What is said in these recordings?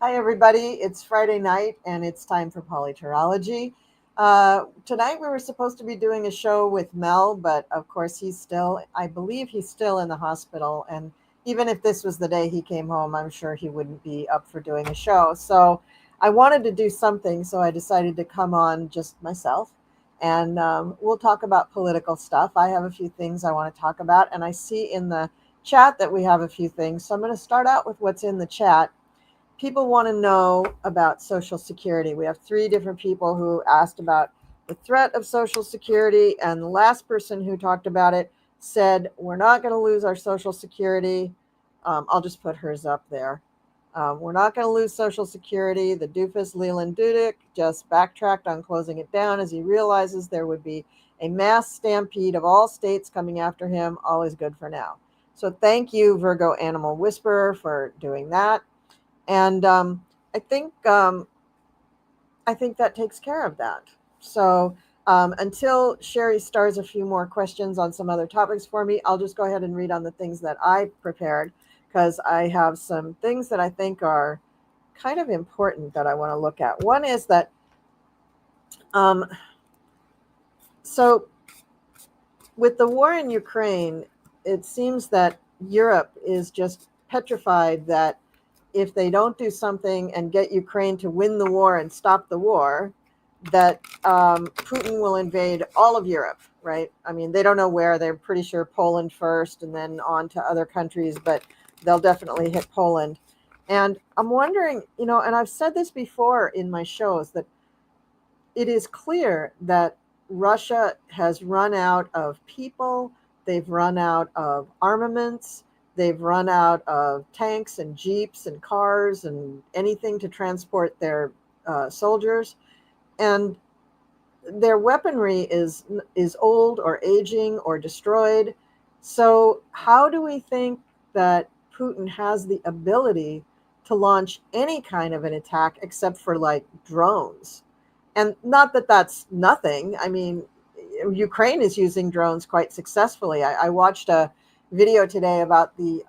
Hi, everybody. It's Friday night and it's time for PoliTarology. Tonight we were supposed to be doing a show with Mel, but of course I believe he's still in the hospital. And even if this was the day he came home, I'm sure he wouldn't be up for doing a show. So I wanted to do something, so I decided to come on just myself. And we'll talk about political stuff. I have a few things I want to talk about, and I see in the chat that we have a few things. So I'm going to start out with what's in the chat. People want to know about Social Security. We have three different people who asked about the threat of Social Security, and the last person who talked about it said, we're not going to lose our Social Security. I'll just put hers up there. We're not going to lose Social Security. The doofus Leland Dudick just backtracked on closing it down as he realizes there would be a mass stampede of all states coming after him. All is good for now. So thank you, Virgo Animal Whisperer, for doing that. And I think that takes care of that. So until Sherry stars a few more questions on some other topics for me, I'll just go ahead and read on the things that I prepared, because I have some things that I think are kind of important that I want to look at. One is that um, so with the war in Ukraine, it seems that Europe is just petrified that if they don't do something and get Ukraine to win the war and stop the war, that Putin will invade all of Europe, right? I mean, they don't know where. They're pretty sure Poland first and then on to other countries, but they'll definitely hit Poland. And I'm wondering, and I've said this before in my shows, that it is clear that Russia has run out of people, they've run out of armaments, they've run out of tanks and jeeps and cars and anything to transport their soldiers, and their weaponry is old or aging or destroyed. So how do we think that Putin has the ability to launch any kind of an attack except for like drones? And not that that's nothing. I mean, Ukraine is using drones quite successfully. I watched a video today about the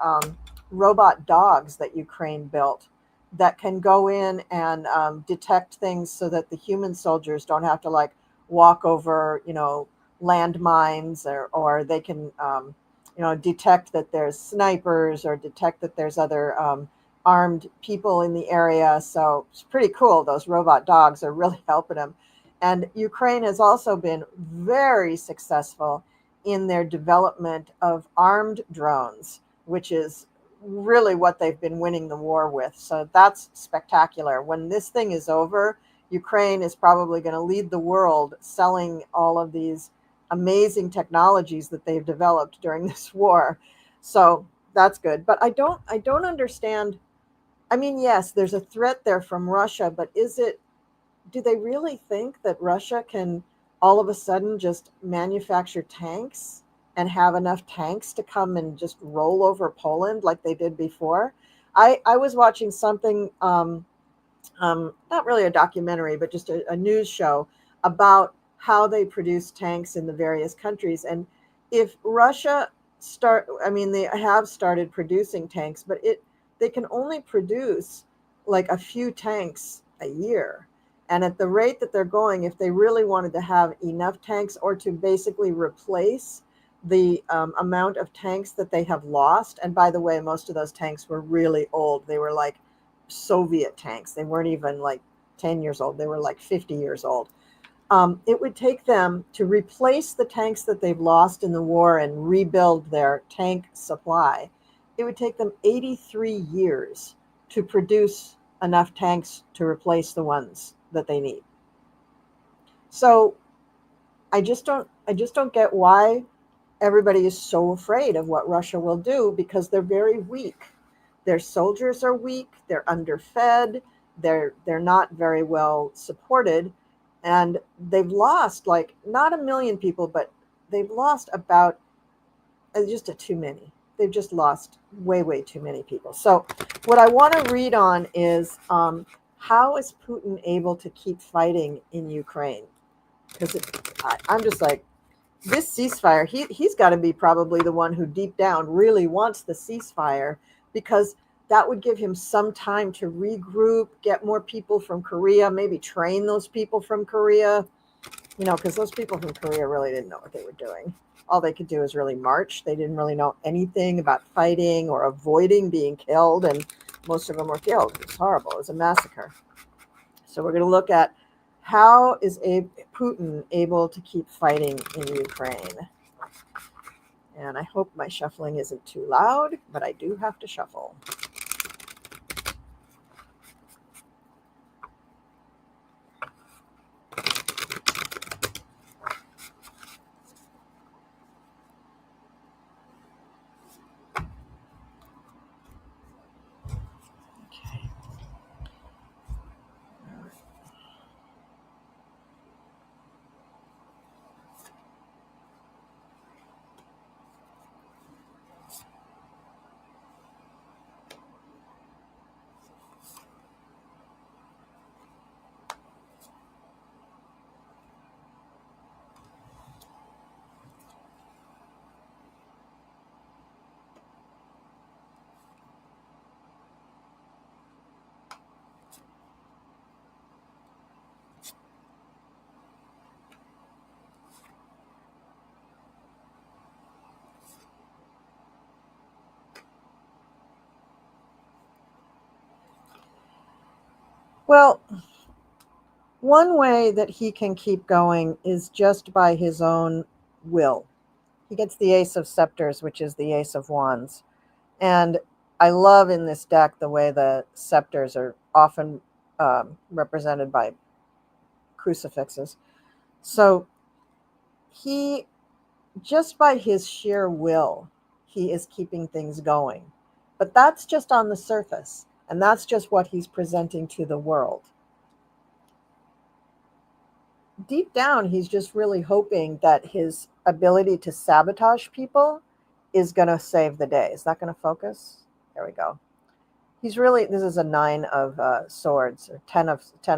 robot dogs that Ukraine built that can go in and detect things so that the human soldiers don't have to like walk over, landmines, or they can, detect that there's snipers or detect that there's other armed people in the area. So it's pretty cool. Those robot dogs are really helping them. And Ukraine has also been very successful in their development of armed drones, which is really what they've been winning the war with. So that's spectacular. When this thing is over, Ukraine is probably going to lead the world selling all of these amazing technologies that they've developed during this war. So that's good. But I don't understand. I mean, yes, there's a threat there from Russia, but do they really think that Russia can all of a sudden just manufacture tanks and have enough tanks to come and just roll over Poland like they did before? I was watching something, not really a documentary, but just a news show about how they produce tanks in the various countries. And if Russia I mean, they have started producing tanks, but they can only produce like a few tanks a year. And at the rate that they're going, if they really wanted to have enough tanks or to basically replace the amount of tanks that they have lost, and by the way, most of those tanks were really old. They were like Soviet tanks. They weren't even like 10 years old. They were like 50 years old. It would take them to replace the tanks that they've lost in the war and rebuild their tank supply. It would take them 83 years to produce enough tanks to replace the ones that they need. So I just don't get why everybody is so afraid of what Russia will do, because they're very weak. Their soldiers are weak, they're underfed, they're not very well supported, and they've lost like not a million people, but they've lost about just too many. They've just lost way too many people. So what I want to read on is how is Putin able to keep fighting in Ukraine? Because I'm just like, this ceasefire, he's got to be probably the one who deep down really wants the ceasefire, because that would give him some time to regroup, get more people from Korea, maybe train those people from Korea, because those people from Korea really didn't know what they were doing. All they could do is really march. They didn't really know anything about fighting or avoiding being killed, and most of them were killed. It was horrible. It was a massacre. So we're going to look at how is Putin able to keep fighting in Ukraine. And I hope my shuffling isn't too loud, but I do have to shuffle. Well, one way that he can keep going is just by his own will. He gets the Ace of Scepters, which is the Ace of Wands. And I love in this deck the way the scepters are often represented by crucifixes. So he, just by his sheer will, he is keeping things going. But that's just on the surface. And that's just what he's presenting to the world. Deep down, he's just really hoping that his ability to sabotage people is going to save the day. Is that going to focus? There we go. He's really, this is a 9 of swords, or 10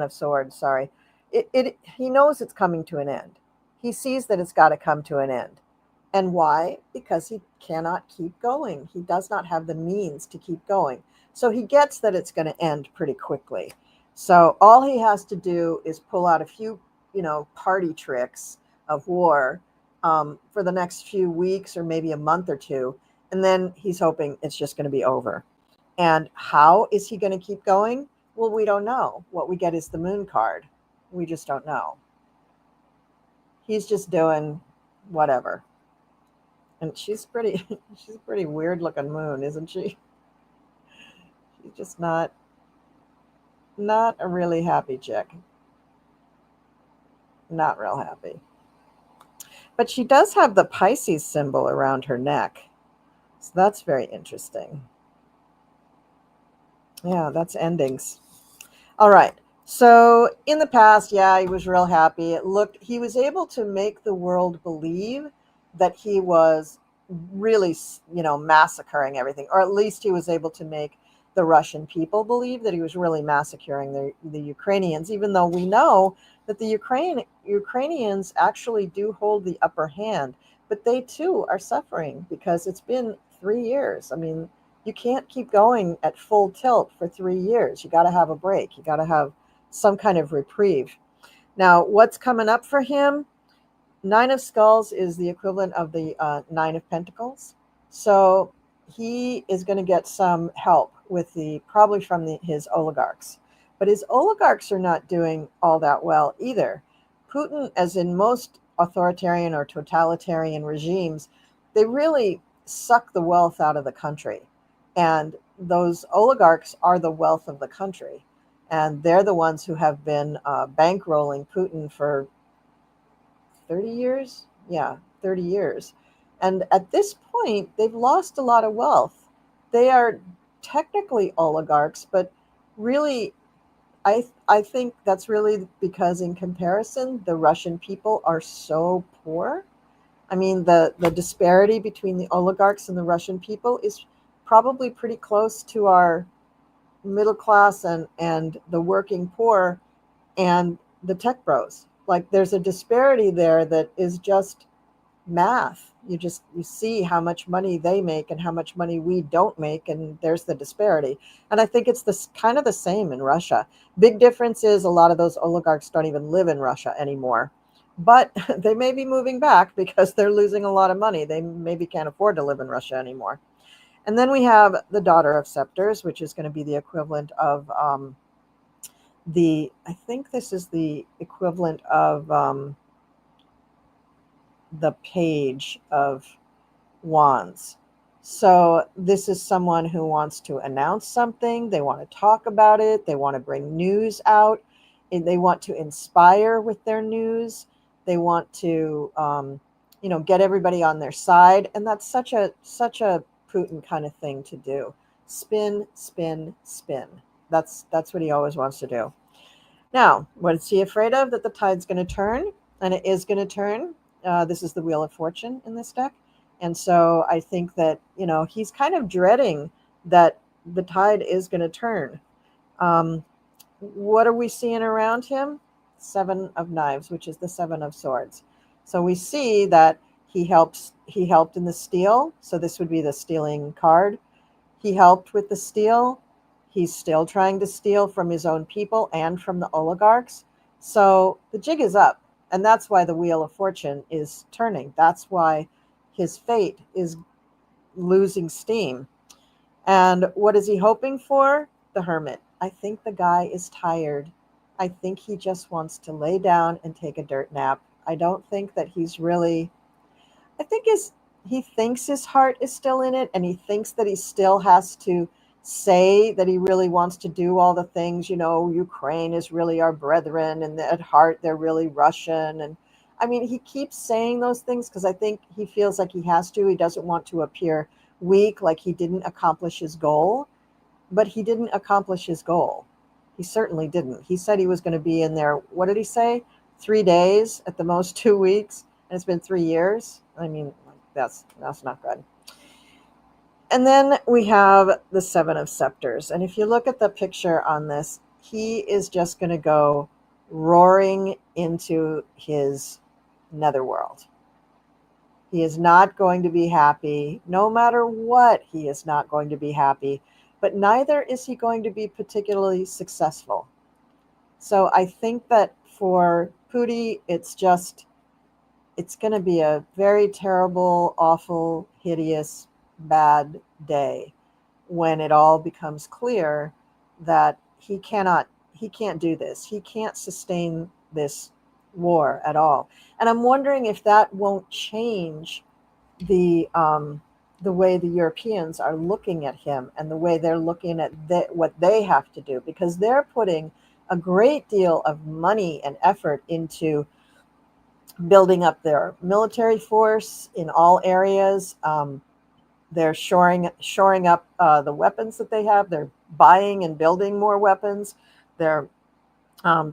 of swords, sorry. He knows it's coming to an end. He sees that it's got to come to an end. And why? Because he cannot keep going. He does not have the means to keep going. So he gets that it's going to end pretty quickly. So all he has to do is pull out a few, party tricks of war for the next few weeks or maybe a month or two. And then he's hoping it's just going to be over. And how is he going to keep going? Well, we don't know. What we get is the moon card. We just don't know. He's just doing whatever. And she's a pretty weird looking moon, isn't she? She's just not a really happy chick. Not real happy. But she does have the Pisces symbol around her neck. So that's very interesting. Yeah, that's endings. All right. So in the past, yeah, he was real happy. He was able to make the world believe that he was really, massacring everything, or at least he was able to make the Russian people believe that he was really massacring the Ukrainians, even though we know that the Ukrainians actually do hold the upper hand, but they too are suffering because it's been 3 years. I mean, you can't keep going at full tilt for 3 years. You got to have a break. You got to have some kind of reprieve. Now, what's coming up for him? 9 of Skulls is the equivalent of the 9 of Pentacles. So he is going to get some help with probably from his oligarchs. But his oligarchs are not doing all that well either. Putin, as in most authoritarian or totalitarian regimes, they really suck the wealth out of the country. And those oligarchs are the wealth of the country. And they're the ones who have been bankrolling Putin for 30 years? Yeah, 30 years. And at this point, they've lost a lot of wealth. They are technically oligarchs, but really, I think that's really because in comparison, the Russian people are so poor. I mean, the disparity between the oligarchs and the Russian people is probably pretty close to our middle class and the working poor and the tech bros. Like there's a disparity there that is just math. You see how much money they make and how much money we don't make, and there's the disparity. And I think it's this kind of the same in Russia. Big difference is a lot of those oligarchs don't even live in Russia anymore, but they may be moving back because they're losing a lot of money. They maybe can't afford to live in Russia anymore. And then we have the daughter of scepters, which is going to be the equivalent of I think this is the equivalent of the page of wands. So this is someone who wants to announce something. They want to talk about it. They want to bring news out. They want to inspire with their news. They want to, get everybody on their side. And that's such a Putin kind of thing to do. Spin, spin, spin. That's what he always wants to do. Now, what is he afraid of? That the tide's going to turn, and it is going to turn. This is the Wheel of Fortune in this deck. And so I think that, he's kind of dreading that the tide is going to turn. What are we seeing around him? 7 of Knives, which is the 7 of Swords. So we see that he helped in the steal. So this would be the stealing card. He helped with the steal. He's still trying to steal from his own people and from the oligarchs. So the jig is up. And that's why the Wheel of Fortune is turning. That's why his fate is losing steam. And what is he hoping for? The Hermit. I think the guy is tired. I think he just wants to lay down and take a dirt nap. I don't think that he's really, I think he thinks his heart is still in it, and he thinks that he still has to say that he really wants to do all the things, Ukraine is really our brethren, and at heart they're really Russian. And I mean, he keeps saying those things because I think he feels like he has to. He doesn't want to appear weak, like he didn't accomplish his goal. But he didn't accomplish his goal. He certainly didn't. He said he was going to be in there, what did he say? 3 days, at the most 2 weeks, and it's been 3 years. I mean, that's not good. And then we have the 7 of Scepters. And if you look at the picture on this, he is just going to go roaring into his netherworld. He is not going to be happy. No matter what, he is not going to be happy. But neither is he going to be particularly successful. So I think that for Putin, it's going to be a very terrible, awful, hideous, bad day when it all becomes clear that he can't do this. He can't sustain this war at all. And I'm wondering if that won't change the way the Europeans are looking at him and the way they're looking at what they have to do, because they're putting a great deal of money and effort into building up their military force in all areas. They're shoring up the weapons that they have. They're buying and building more weapons. They're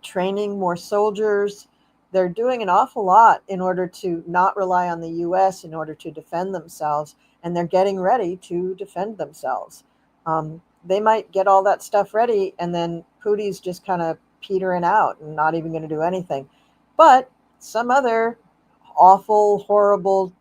training more soldiers. They're doing an awful lot in order to not rely on the U.S. in order to defend themselves, and they're getting ready to defend themselves. They might get all that stuff ready, and then Putin's just kind of petering out and not even going to do anything. But some other awful, horrible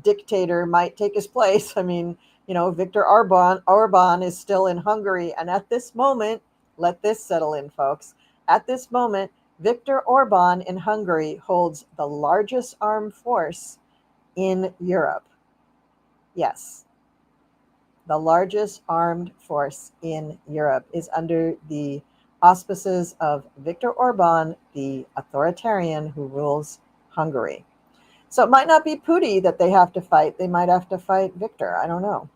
dictator might take his place. I mean, Viktor Orban is still in Hungary, and at this moment, let this settle in, folks. At this moment, Viktor Orban in Hungary holds the largest armed force in Europe. Yes, the largest armed force in Europe is under the auspices of Viktor Orban, the authoritarian who rules Hungary. So it might not be Putin that they have to fight. They might have to fight Viktor. I don't know.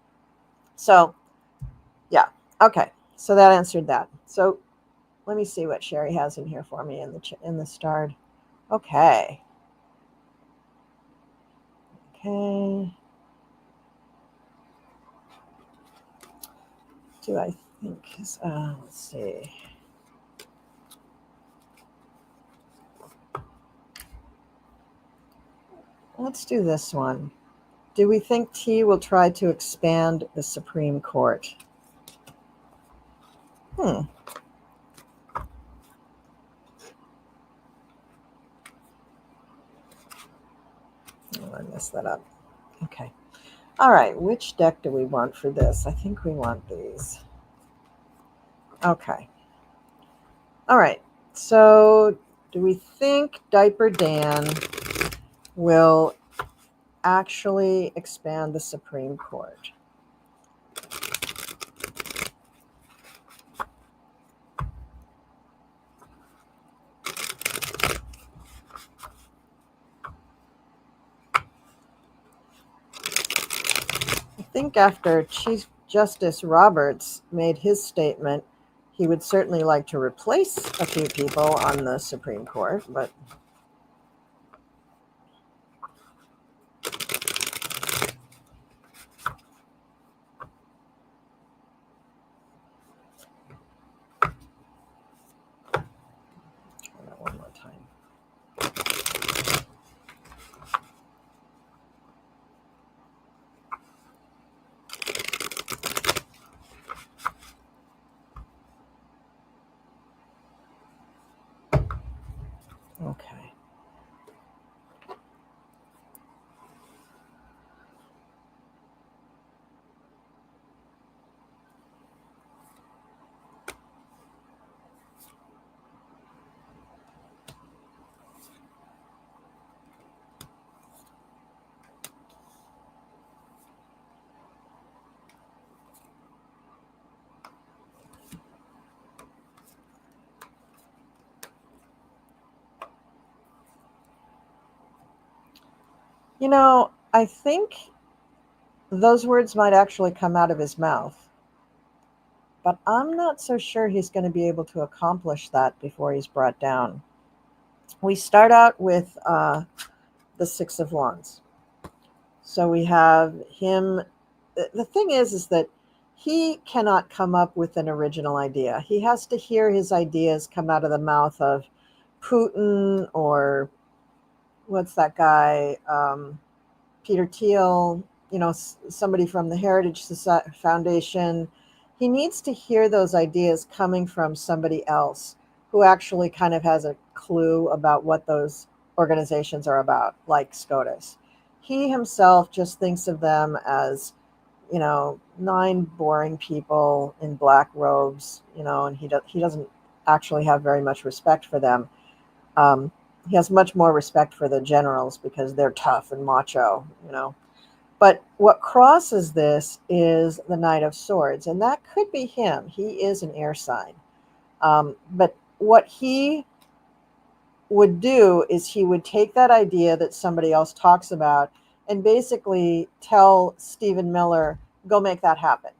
So, yeah. Okay. So that answered that. So let me see what Sherry has in here for me in the starred. Okay. Okay. Do I think? Let's see. Let's do this one. Do we think T will try to expand the Supreme Court? Let messed that up. Okay. All right. Which deck do we want for this? I think we want these. Okay. All right. So do we think Diaper Dan will actually expand the Supreme Court? I think after Chief Justice Roberts made his statement, he would certainly like to replace a few people on the Supreme Court, but try that one more time. Okay. You know, I think those words might actually come out of his mouth, but I'm not so sure he's going to be able to accomplish that before he's brought down. We start out with the Six of Wands. So we have him. The thing is that he cannot come up with an original idea. He has to hear his ideas come out of the mouth of Putin or what's that guy, Peter Thiel, somebody from the Heritage Foundation. He needs to hear those ideas coming from somebody else who actually kind of has a clue about what those organizations are about, like SCOTUS. He himself just thinks of them as, 9 boring people in black robes, and he doesn't actually have very much respect for them. He has much more respect for the generals because they're tough and macho. But what crosses this is the Knight of Swords, and that could be him. He is an air sign. But what he would do is he would take that idea that somebody else talks about and basically tell Stephen Miller, go make that happen.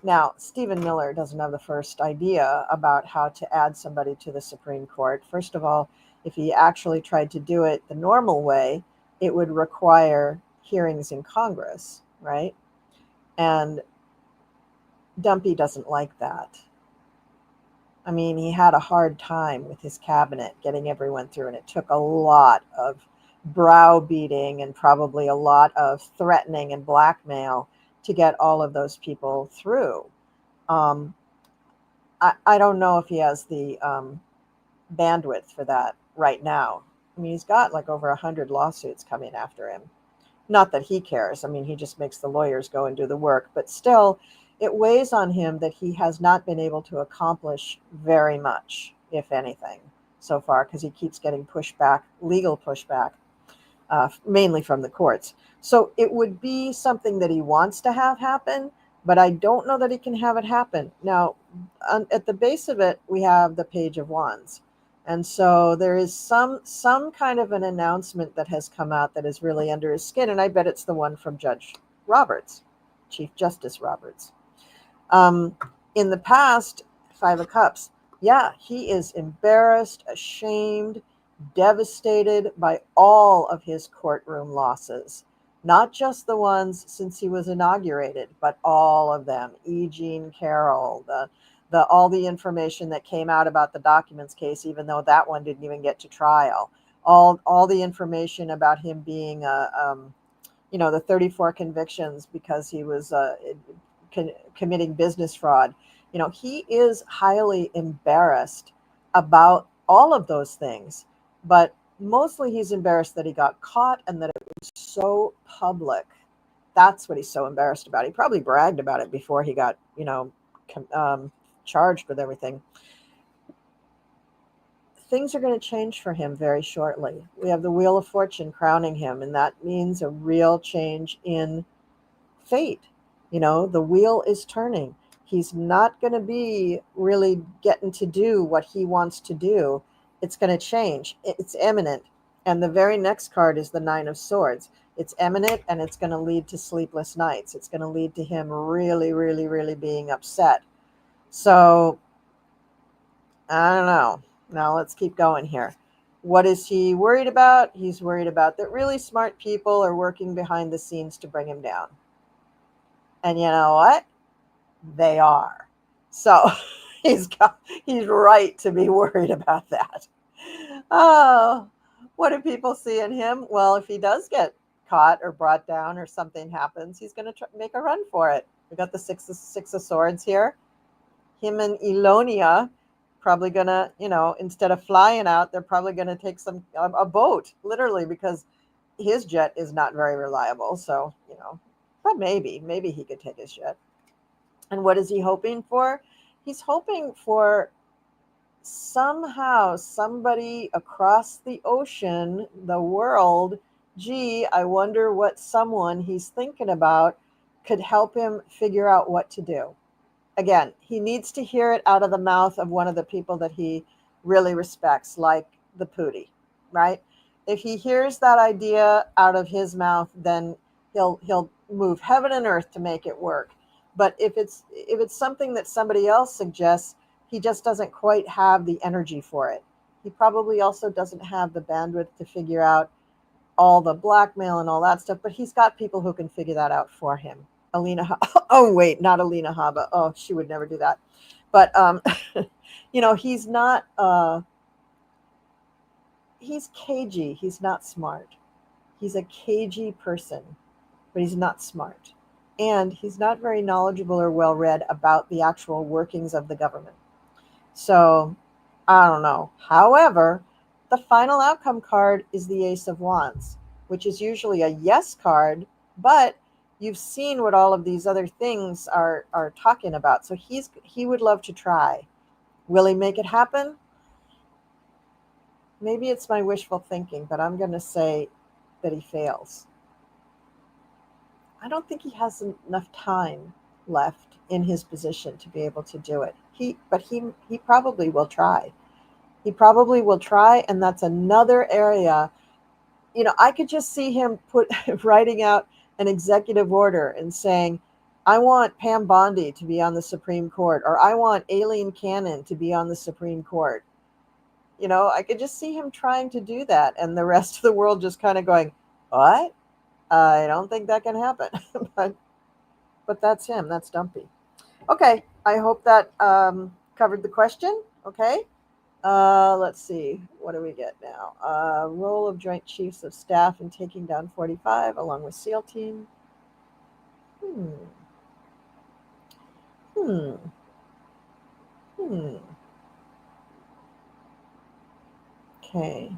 Now, Stephen Miller doesn't have the first idea about how to add somebody to the Supreme Court. First of all, if he actually tried to do it the normal way, it would require hearings in Congress, right? And Dumpy doesn't like that. I mean, he had a hard time with his cabinet getting everyone through, and it took a lot of browbeating and probably a lot of threatening and blackmail to get all of those people through. I don't know if he has the bandwidth for that right now. I mean, he's got like over 100 lawsuits coming after him. Not that he cares. I mean, he just makes the lawyers go and do the work. But still, it weighs on him that he has not been able to accomplish very much, if anything, so far, because he keeps getting pushback, legal pushback, mainly from the courts. So it would be something that he wants to have happen, but I don't know that he can have it happen. Now, at the base of it, we have the Page of Wands. And so there is some kind of an announcement that has come out that is really under his skin, and I bet it's the one from Judge Roberts, Chief Justice Roberts. In the past, Five of Cups, yeah, he is embarrassed, ashamed, devastated by all of his courtroom losses. Not just the ones since he was inaugurated, but all of them. E. Jean Carroll, all the information that came out about the documents case, even though that one didn't even get to trial. All the information about him being, the 34 convictions because he was committing business fraud. He is highly embarrassed about all of those things. But Mostly he's embarrassed that he got caught and that it was so public. That's what he's so embarrassed about. He probably bragged about it before he got, charged with everything. Things are going to change for him very shortly. We have the Wheel of Fortune crowning him, and that means a real change in fate. The wheel is turning. He's not going to be really getting to do what he wants to do. It's going to change. It's imminent. And the very next card is the Nine of Swords. It's imminent, and it's going to lead to sleepless nights. It's going to lead to him really, really, really being upset. So, I don't know. Now let's keep going here. What is he worried about? He's worried about that really smart people are working behind the scenes to bring him down. And you know what? They are. So he's right to be worried about that. Oh, what do people see in him? Well, if he does get caught or brought down or something happens, he's going to make a run for it. We got the six of Swords here. Him and Elonia probably going to, instead of flying out, they're probably going to take a boat, literally, because his jet is not very reliable. So, but maybe he could take his jet. And what is he hoping for? He's hoping for somehow somebody across the ocean, the world, I wonder what someone he's thinking about could help him figure out what to do. Again, he needs to hear it out of the mouth of one of the people that he really respects, like the Pootie, right? If he hears that idea out of his mouth, then he'll move heaven and earth to make it work. But if it's something that somebody else suggests, he just doesn't quite have the energy for it. He probably also doesn't have the bandwidth to figure out all the blackmail and all that stuff, but he's got people who can figure that out for him. Alina, oh wait, not Alina Haba. Oh, she would never do that. But he's not. He's cagey. He's not smart. He's a cagey person, but he's not smart, and he's not very knowledgeable or well read about the actual workings of the government. So, I don't know. However, the final outcome card is the Ace of Wands, which is usually a yes card, but you've seen what all of these other things are talking about. So he would love to try. Will he make it happen? Maybe it's my wishful thinking, but I'm going to say that he fails. I don't think he has enough time left in his position to be able to do it. He probably will try. He probably will try, and that's another area. I could just see him writing out an executive order and saying, I want Pam Bondi to be on the Supreme Court, or I want Aileen Cannon to be on the Supreme Court. I could just see him trying to do that, and the rest of the world just kind of going, what? I don't think that can happen. but that's him. That's Dumpy. Okay, I hope that covered the question. Okay. Let's see. What do we get now? Role of Joint Chiefs of Staff in taking down 45 along with SEAL team. Okay.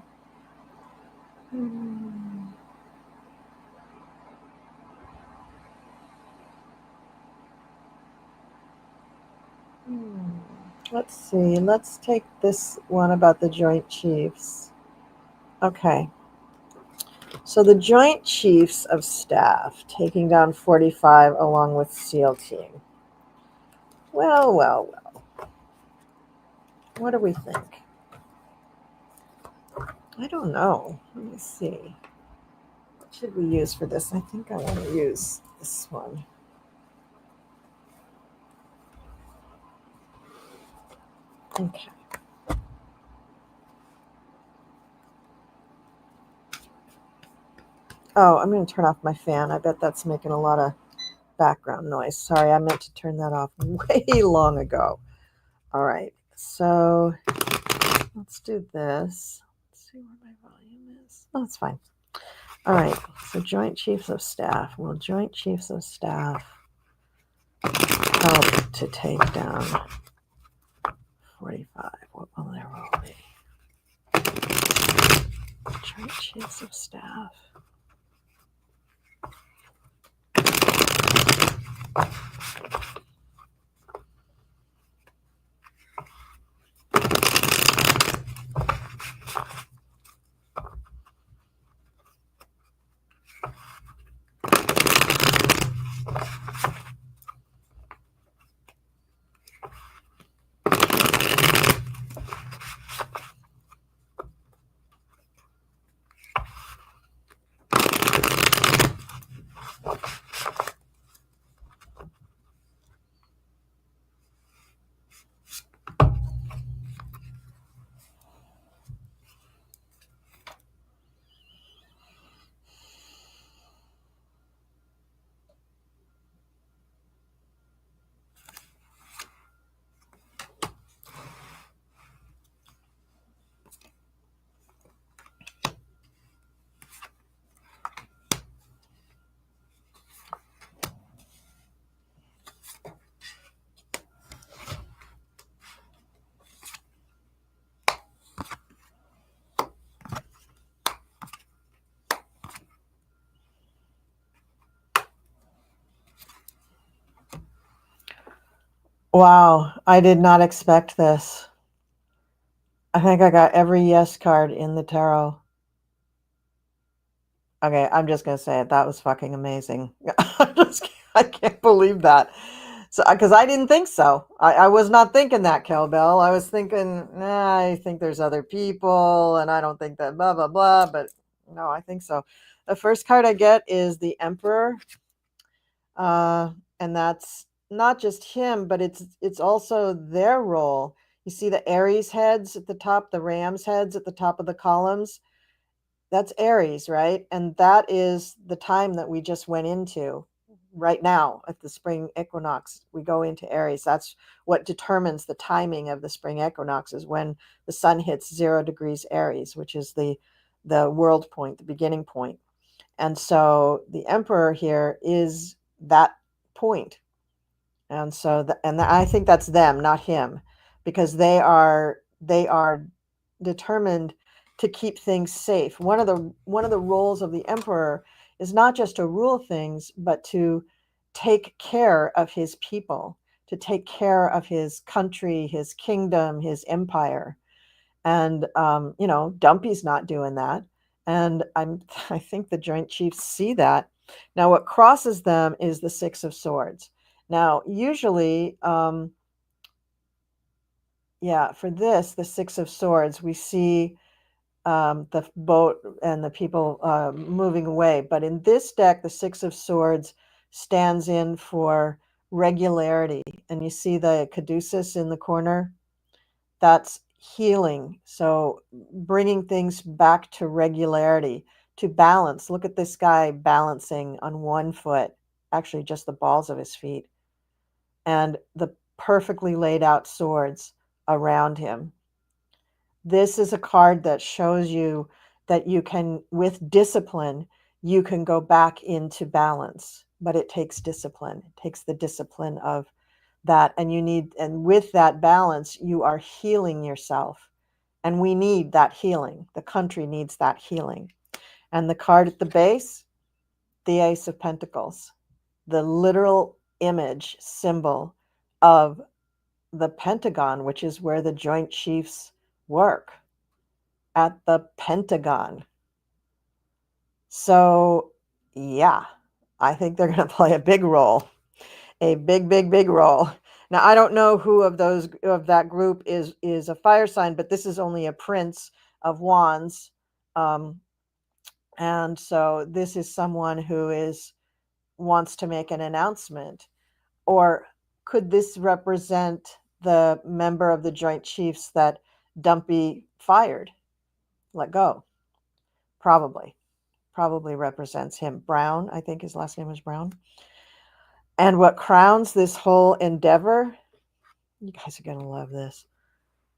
Let's see. Let's take this one about the Joint Chiefs. Okay. So the Joint Chiefs of Staff taking down 45 along with SEAL team. Well. What do we think? I don't know. Let me see. What should we use for this? I think I want to use this one. Okay. Oh, I'm going to turn off my fan. I bet that's making a lot of background noise. Sorry, I meant to turn that off way long ago. All right. So let's do this. Let's see where my volume is. Oh, it's fine. All right. So Joint Chiefs of Staff. Will Joint Chiefs of Staff help to take down 45? What will their role be? Joint Chiefs of Staff. Wow, I did not expect this. I think I got every yes card in the tarot. Okay, I'm just gonna say it. That was fucking amazing. I can't believe that. So, because I didn't think so. I was not thinking that, Kelbell. I was thinking, I think there's other people, and I don't think that blah blah blah. But no, I think so. The first card I get is the Emperor, and that's not just him, but it's also their role. You see the Aries heads at the top, the Rams heads at the top of the columns. That's Aries, right? And that is the time that we just went into right now at the spring equinox. We go into Aries. That's what determines the timing of the spring equinox, is when the sun hits 0 degrees Aries, which is the world point, the beginning point. And so the Emperor here is that point. And so I think that's them, not him, because they are determined to keep things safe. One of the roles of the Emperor is not just to rule things, but to take care of his people, to take care of his country, his kingdom, his empire. And Dumpy's not doing that. And I think the Joint Chiefs see that. Now, what crosses them is the Six of Swords. Now, usually, for this, the Six of Swords, we see the boat and the people moving away. But in this deck, the Six of Swords stands in for regularity. And you see the caduceus in the corner? That's healing. So bringing things back to regularity, to balance. Look at this guy balancing on one foot, actually just the balls of his feet, and the perfectly laid out swords around him. This is a card that shows you that you can, with discipline, you can go back into balance, but it takes discipline. It takes the discipline of that, and with that balance, you are healing yourself. And we need that healing. The country needs that healing. And the card at the base, the Ace of Pentacles, the literal image symbol of the Pentagon, which is where the Joint Chiefs work, at the Pentagon. So, yeah, I think they're going to play a big role, a big role. Now, I don't know who of that group is a fire sign, but this is only a Prince of Wands. And so this is someone who wants to make an announcement. Or could this represent the member of the Joint Chiefs that Dumpy fired, let go? Probably represents him. Brown, I think his last name was Brown. And what crowns this whole endeavor, you guys are going to love this,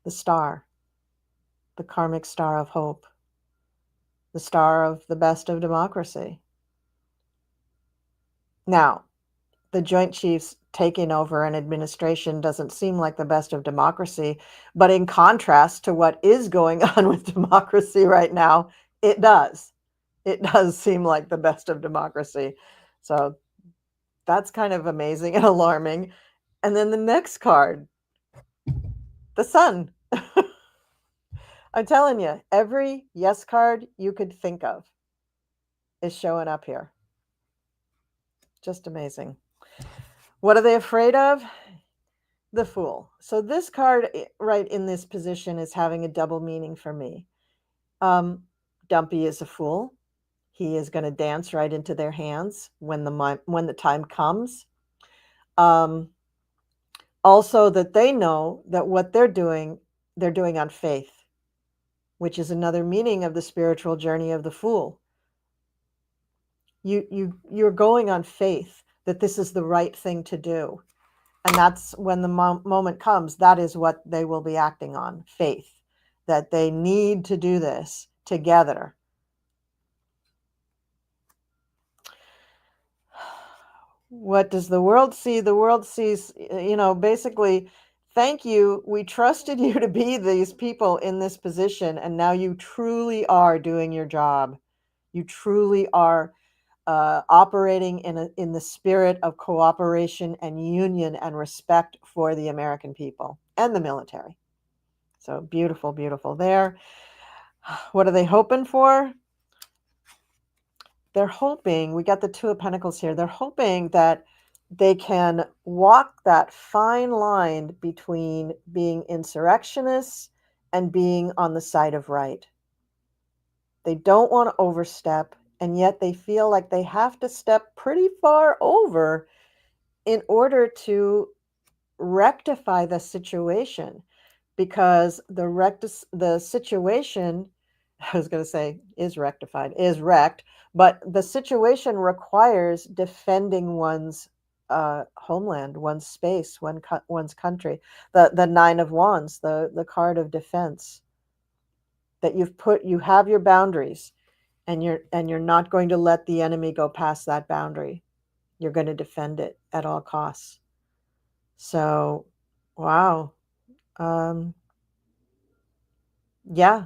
the star, the karmic star of hope, the star of the best of democracy. Now, the Joint Chiefs taking over an administration doesn't seem like the best of democracy, but in contrast to what is going on with democracy right now, It does. It does seem like the best of democracy. So that's kind of amazing and alarming. And then the next card, the sun. I'm telling you, every yes card you could think of is showing up here. Just amazing. What are they afraid of? The Fool. So this card right in this position is having a double meaning for me. Dumpy is a fool. He is going to dance right into their hands when the time comes. Also, that they know that what they're doing on faith, which is another meaning of the spiritual journey of the Fool. You're going on faith that this is the right thing to do. And that's when the moment comes, that is what they will be acting on, faith, that they need to do this together. What does the world see? The world sees, basically, thank you. We trusted you to be these people in this position, and now you truly are doing your job. You truly are operating in the spirit of cooperation and union and respect for the American people and the military. So beautiful, beautiful there. What are they hoping for? They're hoping, we got the Two of Pentacles here, they're hoping that they can walk that fine line between being insurrectionists and being on the side of right. They don't want to overstep, and yet they feel like they have to step pretty far over in order to rectify the situation, because the situation, I was going to say is rectified, is wrecked, but the situation requires defending one's homeland, one's space, one's country. The Nine of Wands, the card of defense, that you have your boundaries, and you're not going to let the enemy go past that boundary. You're going to defend it at all costs. So, wow. Yeah.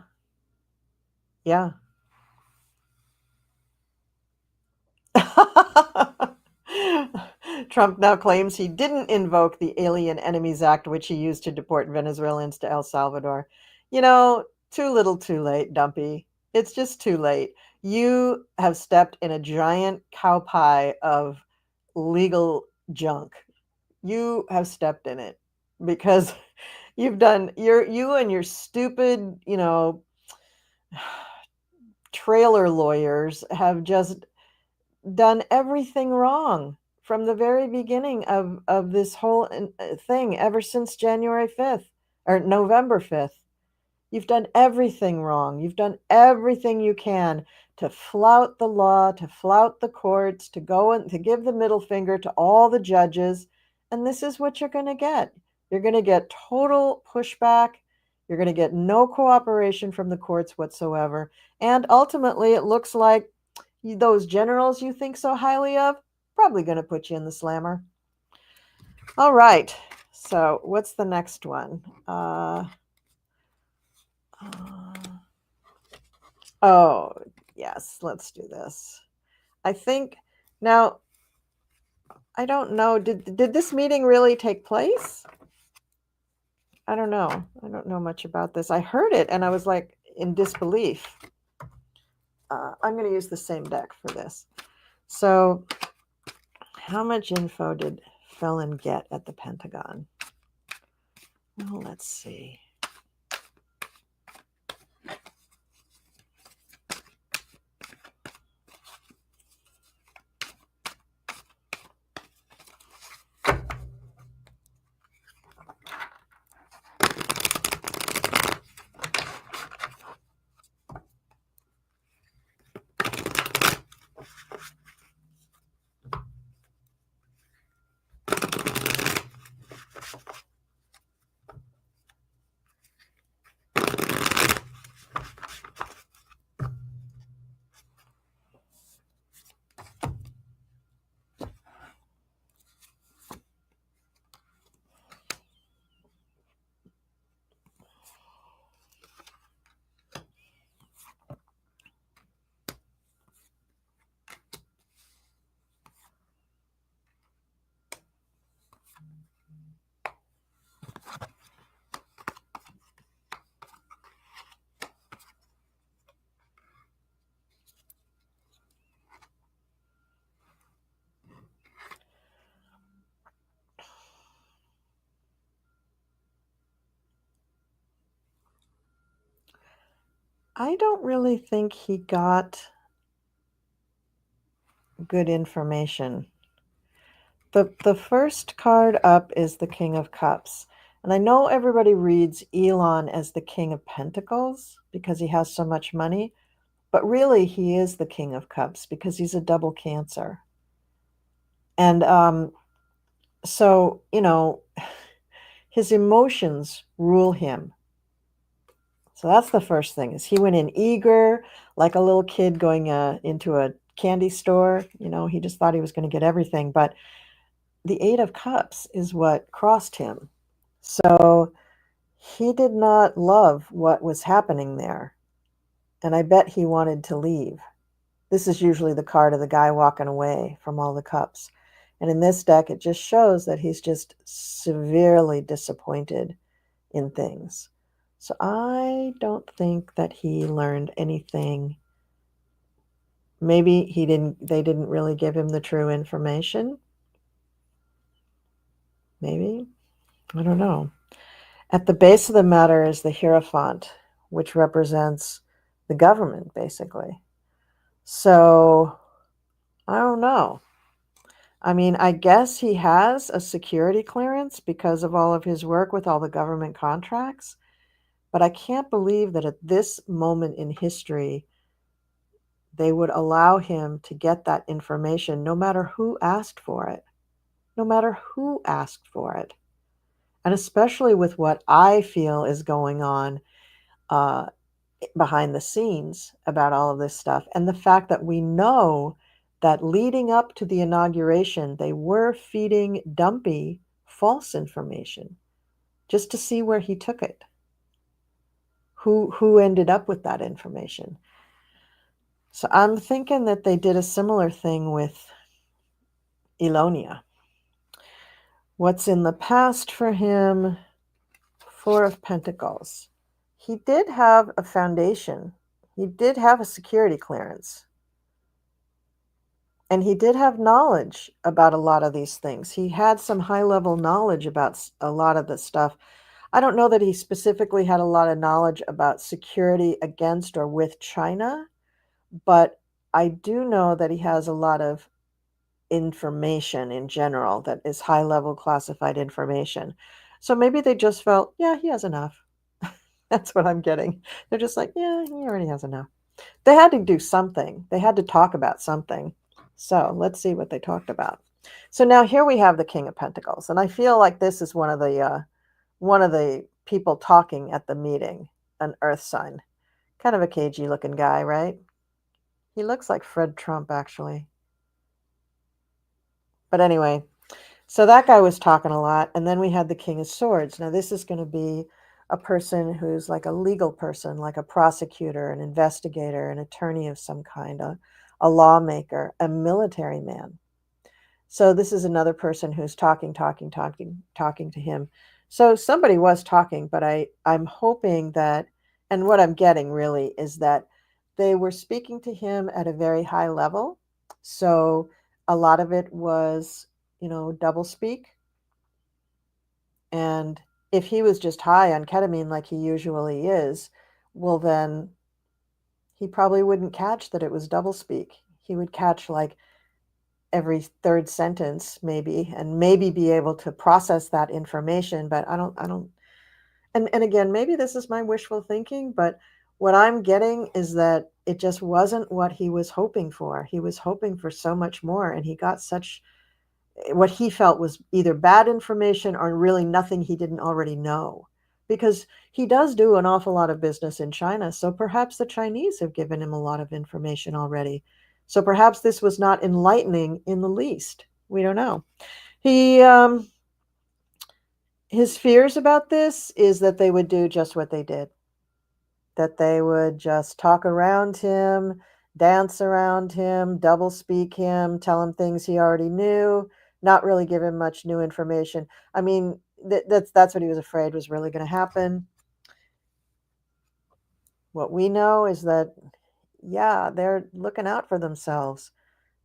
Trump now claims he didn't invoke the Alien Enemies Act, which he used to deport Venezuelans to El Salvador. Too little, too late, Dumpy. It's just too late. You have stepped in a giant cow pie of legal junk. You have stepped in it because you and your stupid, trailer lawyers have just done everything wrong from the very beginning of this whole thing, ever since January 5th or November 5th. You've done everything wrong. You've done everything you can to flout the law, to flout the courts, to go and to give the middle finger to all the judges. And this is what you're going to get. You're going to get total pushback. You're going to get no cooperation from the courts whatsoever. And ultimately, it looks like those generals you think so highly of, probably going to put you in the slammer. All right. So what's the next one? Oh, yes, let's do this. I think now, I don't know, did this meeting really take place? I don't know. I don't know much about this. I heard it and I was like in disbelief. I'm going to use the same deck for this. So how much info did Felon get at the Pentagon? Well, let's see. I don't really think he got good information. The first card up is the King of Cups. And I know everybody reads Elon as the King of Pentacles because he has so much money, but really he is the King of Cups because he's a double Cancer. And so, his emotions rule him. So that's the first thing, is he went in eager, like a little kid going into a candy store. He just thought he was going to get everything. But the Eight of Cups is what crossed him. So he did not love what was happening there. And I bet he wanted to leave. This is usually the card of the guy walking away from all the cups. And in this deck, it just shows that he's just severely disappointed in things. So I don't think that he learned anything. Maybe they didn't really give him the true information. Maybe. I don't know. At the base of the matter is the Hierophant, which represents the government, basically. So I don't know. I mean, I guess he has a security clearance because of all of his work with all the government contracts. But I can't believe that at this moment in history, they would allow him to get that information no matter who asked for it. No matter who asked for it. And especially with what I feel is going on behind the scenes about all of this stuff. And the fact that we know that leading up to the inauguration, they were feeding Dumpy false information just to see where he took it. Who ended up with that information. So I'm thinking that they did a similar thing with Elonia. What's in the past for him? Four of Pentacles. He did have a foundation. He did have a security clearance. And he did have knowledge about a lot of these things. He had some high-level knowledge about a lot of the stuff. I don't know that he specifically had a lot of knowledge about security against or with China, but I do know that he has a lot of information in general that is high-level classified information. So maybe they just felt, yeah, he has enough. That's what I'm getting. They're just like, yeah, he already has enough. They had to do something. They had to talk about something. So let's see what they talked about. So now here we have the King of Pentacles, and I feel like this is one of the people talking at the meeting, an Earth sign, kind of a cagey looking guy, right? He looks like Fred Trump, actually. But anyway, so that guy was talking a lot, and then we had the King of Swords. Now this is going to be a person who's like a legal person, like a prosecutor, an investigator, an attorney of some kind, a lawmaker, a military man. So this is another person who's talking to him. So somebody was talking, but I'm hoping that, and what I'm getting really is that they were speaking to him at a very high level. So a lot of it was, double speak. And if he was just high on ketamine like he usually is, well, then he probably wouldn't catch that it was doublespeak. He would catch like every third sentence maybe, and maybe be able to process that information. But I don't, and again, maybe this is my wishful thinking, but what I'm getting is that it just wasn't what he was hoping for. He was hoping for so much more, and he got what he felt was either bad information or really nothing he didn't already know, because he does do an awful lot of business in China. So perhaps the Chinese have given him a lot of information already. So perhaps this was not enlightening in the least. We don't know. His fears about this is that they would do just what they did, that they would just talk around him, dance around him, double speak him, tell him things he already knew, not really give him much new information. I mean, that's what he was afraid was really going to happen. What we know is that, yeah, they're looking out for themselves.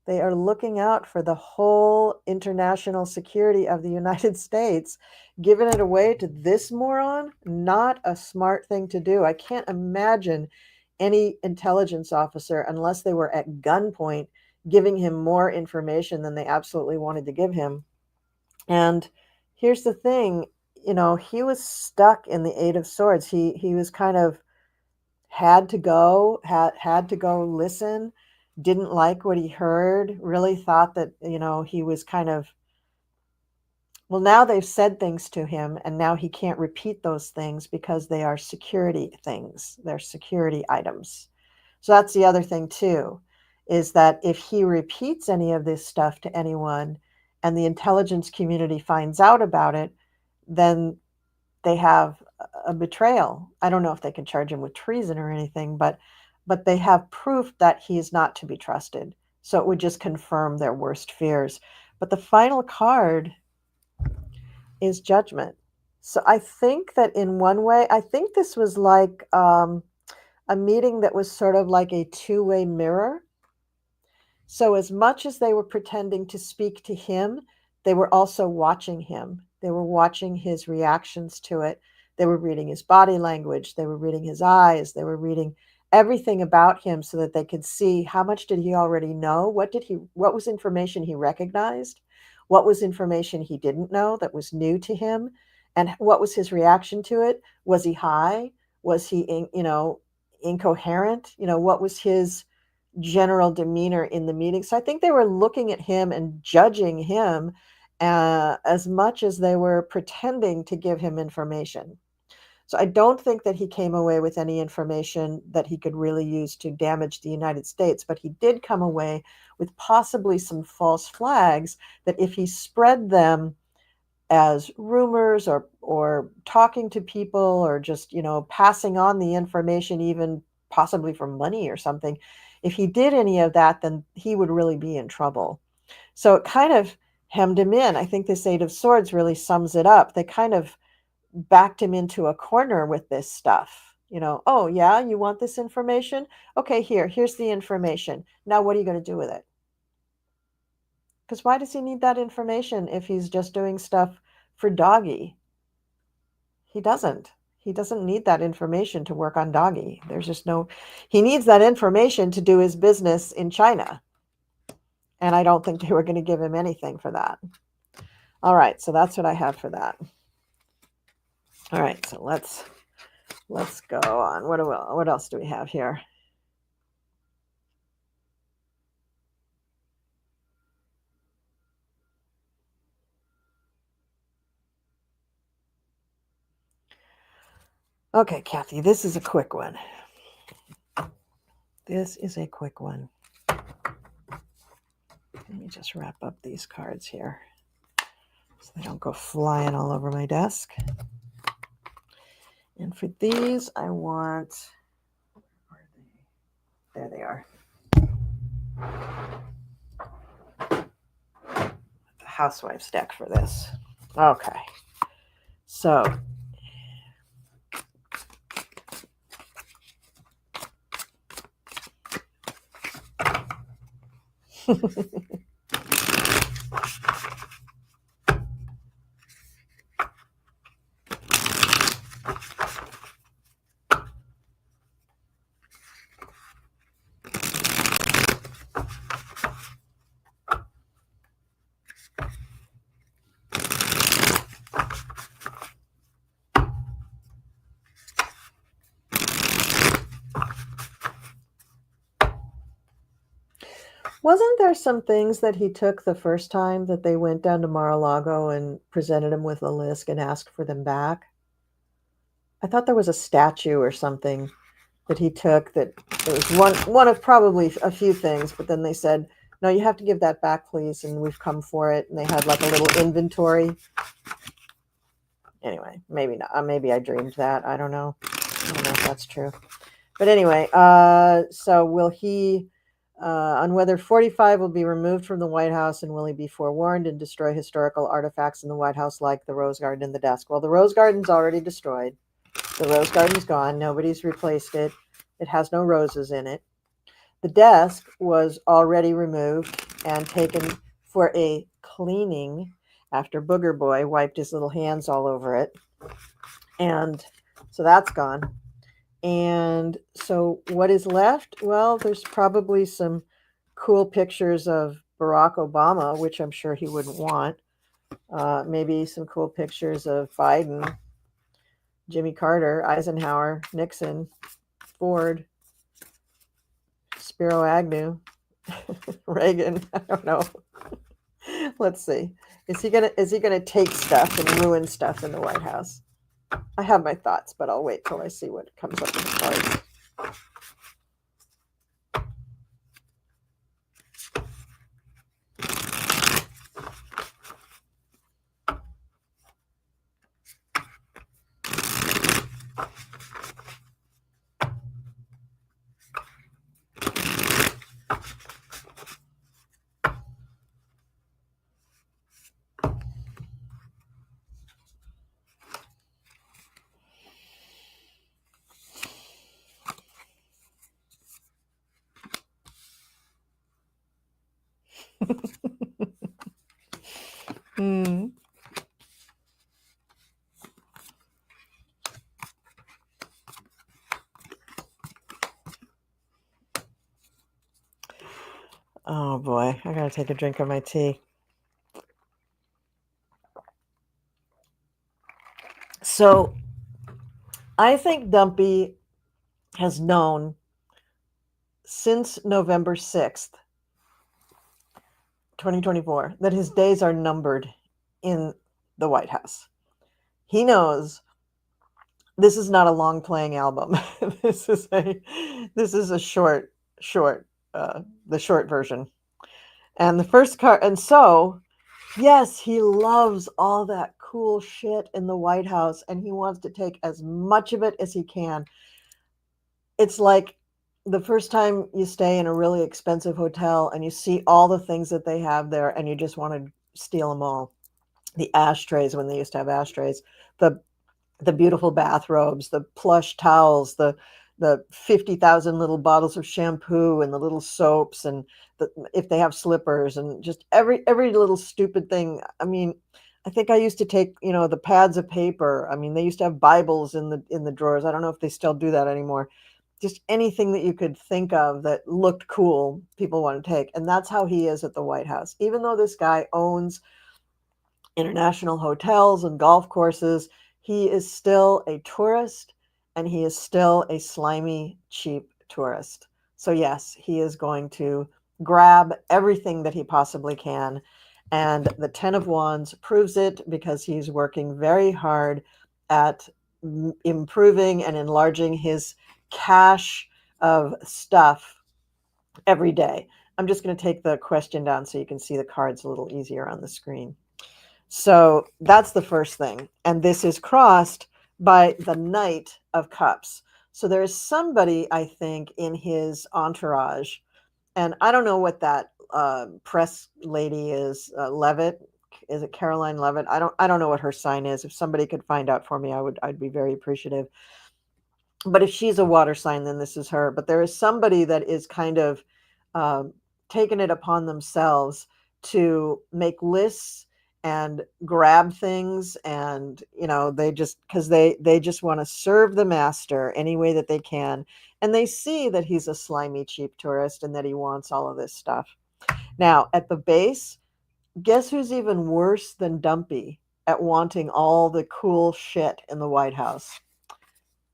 They are looking out for the whole international security of the United States. Giving it away to this moron, not a smart thing to do. I can't imagine any intelligence officer unless they were at gunpoint giving him more information than they absolutely wanted to give him. And here's the thing, he was stuck in the Eight of Swords. He was kind of had to go listen, didn't like what he heard, really thought that, he was kind of, well, now they've said things to him and now he can't repeat those things because they are security things. They're security items. So that's the other thing too, is that if he repeats any of this stuff to anyone and the intelligence community finds out about it, then they have a betrayal. I don't know if they can charge him with treason or anything, but they have proof that he is not to be trusted. So it would just confirm their worst fears. But the final card is Judgment. So I think that in one way, I think this was like a meeting that was sort of like a two-way mirror. So as much as they were pretending to speak to him, they were also watching him. They were watching his reactions to it. They were reading his body language. They were reading his eyes. They were reading everything about him so that they could see how much did he already know? What was information he recognized? What was information he didn't know that was new to him? And what was his reaction to it? Was he high? Was he, incoherent? What was his general demeanor in the meeting? So I think they were looking at him and judging him as much as they were pretending to give him information. So I don't think that he came away with any information that he could really use to damage the United States, but he did come away with possibly some false flags that if he spread them as rumors or talking to people or just, passing on the information, even possibly for money or something, if he did any of that, then he would really be in trouble. So it kind of hemmed him in. I think this Eight of Swords really sums it up. They kind of backed him into a corner with this stuff. Oh yeah, you want this information? Okay, here's the information. Now what are you going to do with it? Because why does he need that information if he's just doing stuff for Doggy? He doesn't need that information to work on Doggy. He needs that information to do his business in China. And I don't think they were going to give him anything for that. All right, so that's what I have for that. All right, so let's go on. What else do we have here? Okay, Kathy, this is a quick one. This is a quick one. Let me just wrap up these cards here so they don't go flying all over my desk. And for these, I want... There they are. The Housewife's deck for this. Okay. So... Wasn't there some things that he took the first time that they went down to Mar-a-Lago and presented him with a list and asked for them back? I thought there was a statue or something that he took that it was one of probably a few things, but then they said, no, you have to give that back, please, and we've come for it. And they had like a little inventory. Anyway, maybe not. Maybe I dreamed that. I don't know. I don't know if that's true. But anyway, so will he... on whether 45 will be removed from the White House and will he be forewarned and destroy historical artifacts in the White House like the Rose Garden and the desk? Well, the Rose Garden's already destroyed. The Rose Garden's gone. Nobody's replaced it. It has no roses in it. The desk was already removed and taken for a cleaning after Booger Boy wiped his little hands all over it. And so that's gone. And so what is left? Well, there's probably some cool pictures of Barack Obama, which I'm sure he wouldn't want. Maybe some cool pictures of Biden, Jimmy Carter, Eisenhower, Nixon, Ford, Spiro Agnew, Reagan. I don't know. Let's see. Is he gonna take stuff and ruin stuff in the White House? I have my thoughts, but I'll wait till I see what comes up in the cards. Hmm. Oh boy, I gotta take a drink of my tea. So I think Dumpy has known since November 6th, 2024, that his days are numbered in the White House. He knows this is not a long playing album. this is a short, the short version. And the first card, and so yes, he loves all that cool shit in the White House, and he wants to take as much of it as he can. It's like the first time you stay in a really expensive hotel and you see all the things that they have there, and you just want to steal them all. The ashtrays, when they used to have ashtrays, the beautiful bathrobes, the plush towels, the 50,000 little bottles of shampoo, and the little soaps, and if they have slippers, and just every little stupid thing. I mean, I think I used to take, the pads of paper. I mean, they used to have Bibles in the drawers. I don't know if they still do that anymore. Just anything that you could think of that looked cool, people want to take. And that's how he is at the White House. Even though this guy owns international hotels and golf courses, he is still a tourist, and he is still a slimy, cheap tourist. So yes, he is going to grab everything that he possibly can. And the 10 of Wands proves it, because he's working very hard at improving and enlarging his cache of stuff every day. I'm just going to take the question down so you can see the cards a little easier on the screen. So that's the first thing. And this is crossed by the Knight of Cups. So there's somebody, I think, in his entourage. And I don't know what that press lady is, Levitt. Is it Caroline Levitt? I don't know what her sign is. If somebody could find out for me, I'd be very appreciative. But if she's a water sign, then this is her. But there is somebody that is kind of taken it upon themselves to make lists and grab things, and they just, because they just want to serve the master any way that they can, and they see that he's a slimy, cheap tourist, and that he wants all of this stuff. Now at the base, guess who's even worse than Dumpy at wanting all the cool shit in the White House?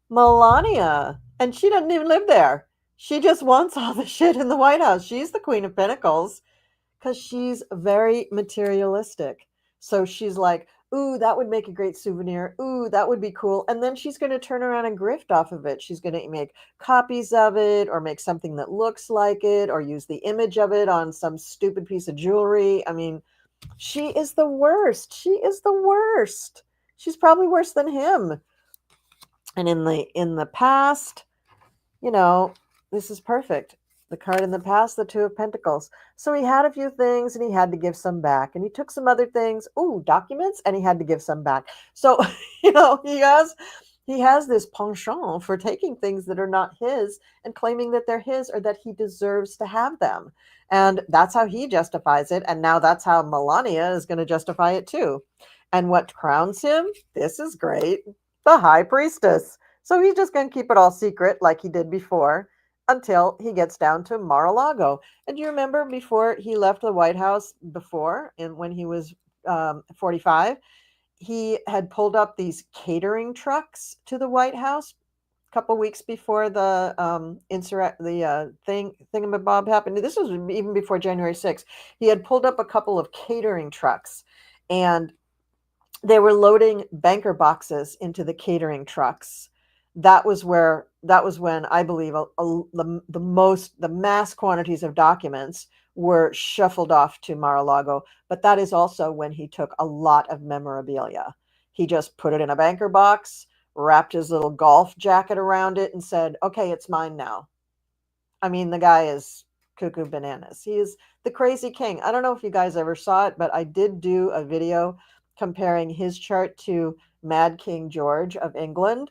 Melania. And she doesn't even live there. She just wants all the shit in the White House. She's the Queen of Pentacles, because she's very materialistic. So she's like, ooh, that would make a great souvenir. Ooh, that would be cool. And then she's going to turn around and grift off of it. She's going to make copies of it, or make something that looks like it, or use the image of it on some stupid piece of jewelry. I mean, she is the worst. She is the worst. She's probably worse than him. And in the past, this is perfect. The card in the past, the Two of Pentacles. So he had a few things, and he had to give some back. And he took some other things, documents, and he had to give some back. So, he has this penchant for taking things that are not his and claiming that they're his, or that he deserves to have them. And that's how he justifies it. And now that's how Melania is going to justify it too. And what crowns him? This is great. The High Priestess. So he's just going to keep it all secret like he did before until he gets down to Mar-a-Lago. And do you remember before he left the White House before, and when he was 45, he had pulled up these catering trucks to the White House a couple weeks before the thingamabob happened. This was even before January 6th. He had pulled up a couple of catering trucks, and they were loading banker boxes into the catering trucks. That was when I believe the mass quantities of documents were shuffled off to Mar-a-Lago. But that is also when he took a lot of memorabilia. He just put it in a banker box, wrapped his little golf jacket around it, and said, okay, it's mine now. I mean, the guy is cuckoo bananas. He is the crazy king. I don't know if you guys ever saw it, but I did do a video comparing his chart to Mad King George of England,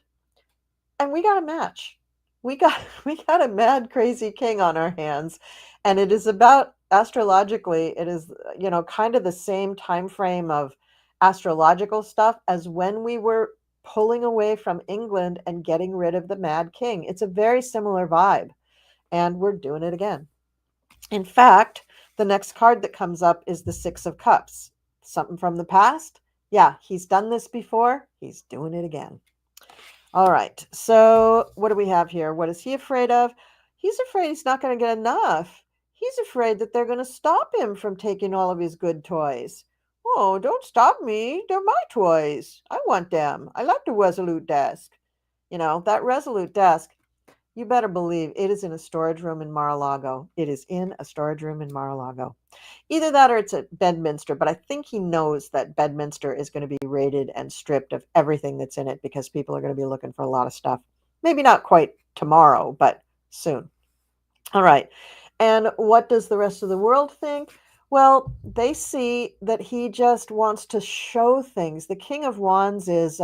and we got a match. We got a mad crazy king on our hands, and it is about astrologically, it is kind of the same time frame of astrological stuff as when we were pulling away from England and getting rid of the Mad King. It's a very similar vibe, and we're doing it again. In fact, the next card that comes up is the Six of Cups. Something from the past? Yeah, he's done this before. He's doing it again. All right. So what do we have here? What is he afraid of? He's afraid he's not going to get enough. He's afraid that they're going to stop him from taking all of his good toys. Oh, don't stop me. They're my toys. I want them. I like the Resolute desk. That Resolute desk, you better believe it is in a storage room in Mar-a-Lago. It is in a storage room in Mar-a-Lago. Either that or it's at Bedminster, but I think he knows that Bedminster is going to be raided and stripped of everything that's in it because people are going to be looking for a lot of stuff. Maybe not quite tomorrow, but soon. All right. And what does the rest of the world think? Well, they see that he just wants to show things. The King of Wands is,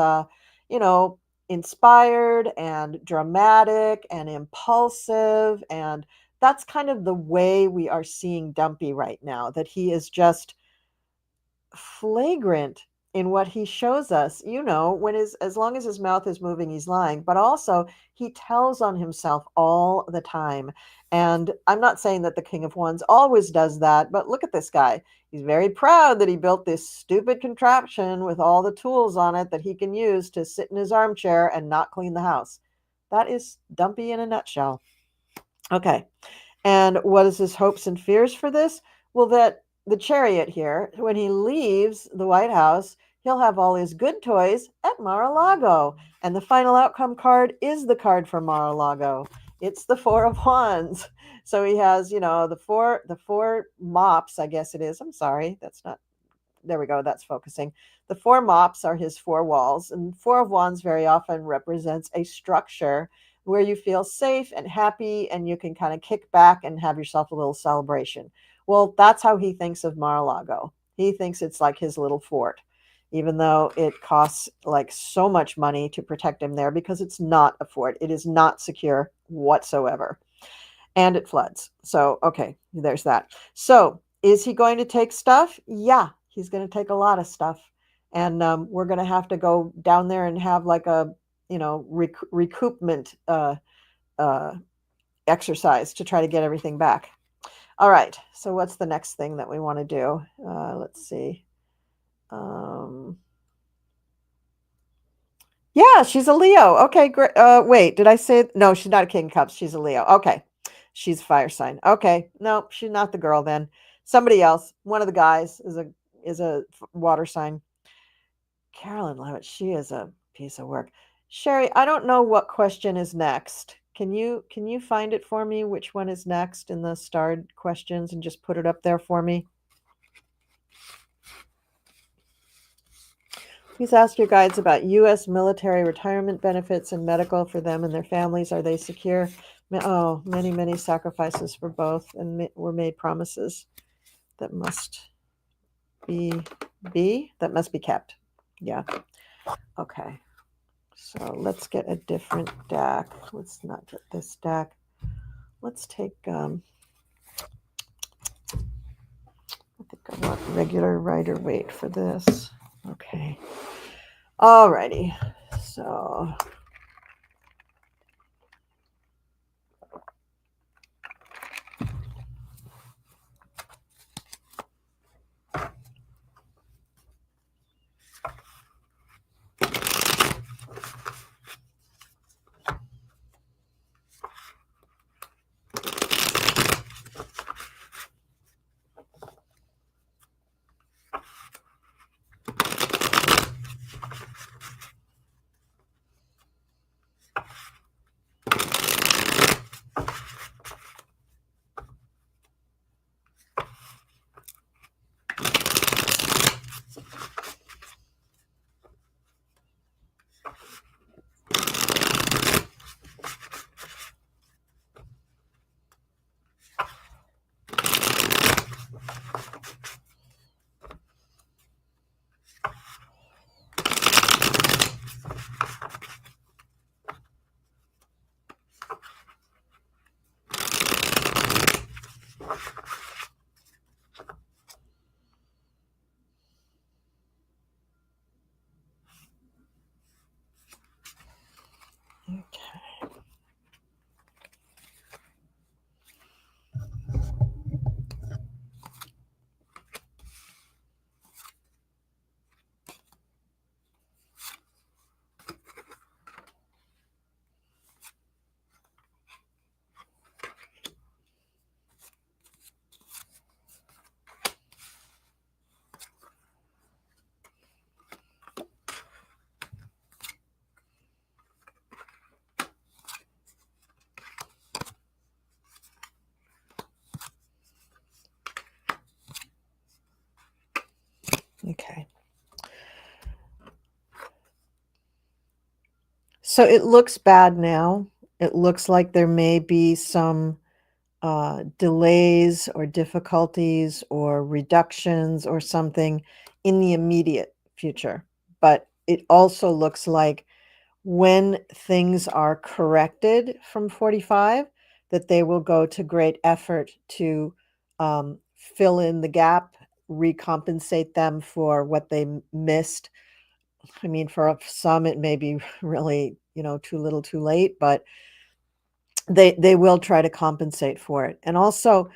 inspired and dramatic and impulsive, and that's kind of the way we are seeing Dumpy right now, that he is just flagrant in what he shows us. When as long as his mouth is moving, he's lying, but also he tells on himself all the time. And I'm not saying that the King of Wands always does that, but look at this guy. He's very proud that he built this stupid contraption with all the tools on it that he can use to sit in his armchair and not clean the house. That is Dumpy in a nutshell. Okay. And what is his hopes and fears for this? Well, that the Chariot here, when he leaves the White House, he'll have all his good toys at Mar-a-Lago. And the final outcome card is the card for Mar-a-Lago. It's the Four of Wands. So he has, the four mops, I guess it is. I'm sorry, that's not, there we go, that's focusing. The four mops are his four walls, and Four of Wands very often represents a structure where you feel safe and happy and you can kind of kick back and have yourself a little celebration. Well, that's how he thinks of Mar-a-Lago. He thinks it's like his little fort, even though it costs like so much money to protect him there because it's not a fort. It is not secure whatsoever. And it floods. So, okay, there's that. So is he going to take stuff? Yeah, he's going to take a lot of stuff. And we're going to have to go down there and have like a, recoupment exercise to try to get everything back. All right. So what's the next thing that we want to do? Let's see. Yeah, she's a Leo. Okay, great. Wait, did I say no? She's not a King of Cups. She's a Leo. Okay, she's a fire sign. Okay, no, she's not the girl then. Somebody else. One of the guys is a water sign. Carolyn Levitt. She is a piece of work. Sherry, I don't know what question is next. Can you find it for me? Which one is next in the starred questions and just put it up there for me? Please ask your guides about U.S. military retirement benefits and medical for them and their families. Are they secure? Oh, many, many sacrifices for both, and were made promises that must be kept. Yeah. Okay. So let's get a different deck. Let's not get this deck. Let's take, I think I want regular rider weight for this. Okay. Alrighty. So So it looks bad now. It looks like there may be some delays or difficulties or reductions or something in the immediate future. But it also looks like when things are corrected from 45, that they will go to great effort to fill in the gap, recompensate them for what they missed. I mean, for some, it may be really, too little, too late, but they will try to compensate for it. And also,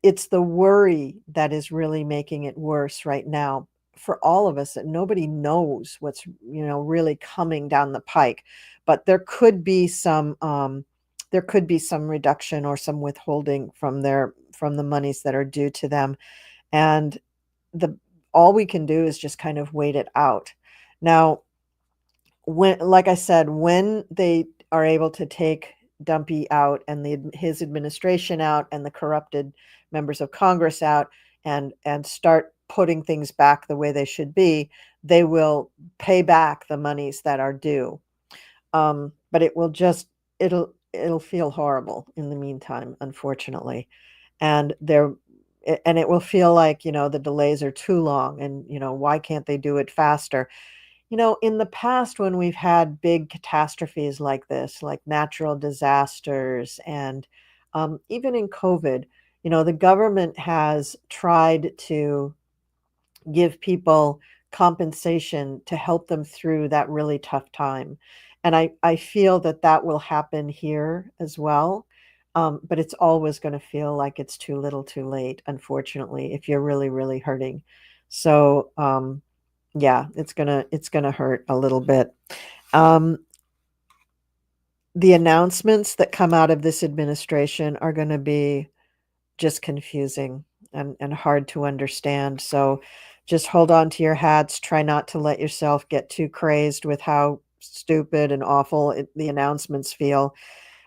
it's the worry that is really making it worse right now for all of us, that nobody knows what's, really coming down the pike. But there could be some reduction or some withholding from the monies that are due to them. And the all we can do is just kind of wait it out. Now, when, like I said, when they are able to take Dumpy out and his administration out and the corrupted members of Congress out, and start putting things back the way they should be, they will pay back the monies that are due. But it'll feel horrible in the meantime, unfortunately. And it will feel like, the delays are too long, and, why can't they do it faster? In the past, when we've had big catastrophes like this, like natural disasters, and even in COVID, the government has tried to give people compensation to help them through that really tough time. And I feel that that will happen here as well. But it's always going to feel like it's too little too late, unfortunately, if you're really, really hurting. So, yeah, it's gonna hurt a little bit. Um, the announcements that come out of this administration are going to be just confusing and hard to understand. So just hold on to your hats. Try not to let yourself get too crazed with how stupid and awful the announcements feel.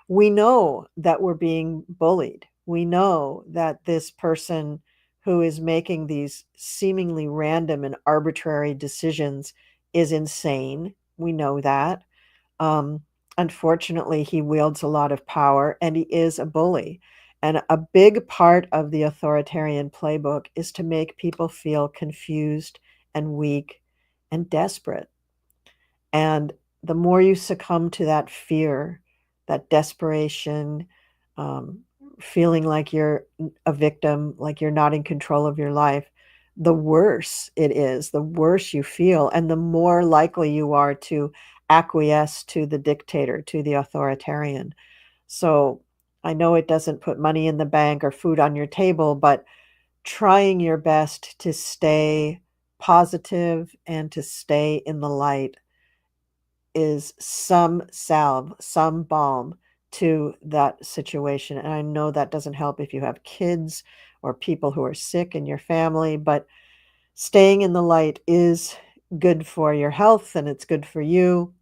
We know that we're being bullied. We know that this person who is making these seemingly random and arbitrary decisions is insane. We know that. Um, Unfortunately, he wields a lot of power and he is a bully. And a big part of the authoritarian playbook is to make people feel confused and weak and desperate. And the more you succumb to that fear, that desperation, um, feeling like you're a victim, like you're not in control of your life, the worse it is, the worse you feel, and the more likely you are to acquiesce to the dictator, to the authoritarian. So I know it doesn't put money in the bank or food on your table, but trying your best to stay positive and to stay in the light is some salve, some balm to that situation. And I know that doesn't help if you have kids or people who are sick in your family, but staying in the light is good for your health and it's good for you.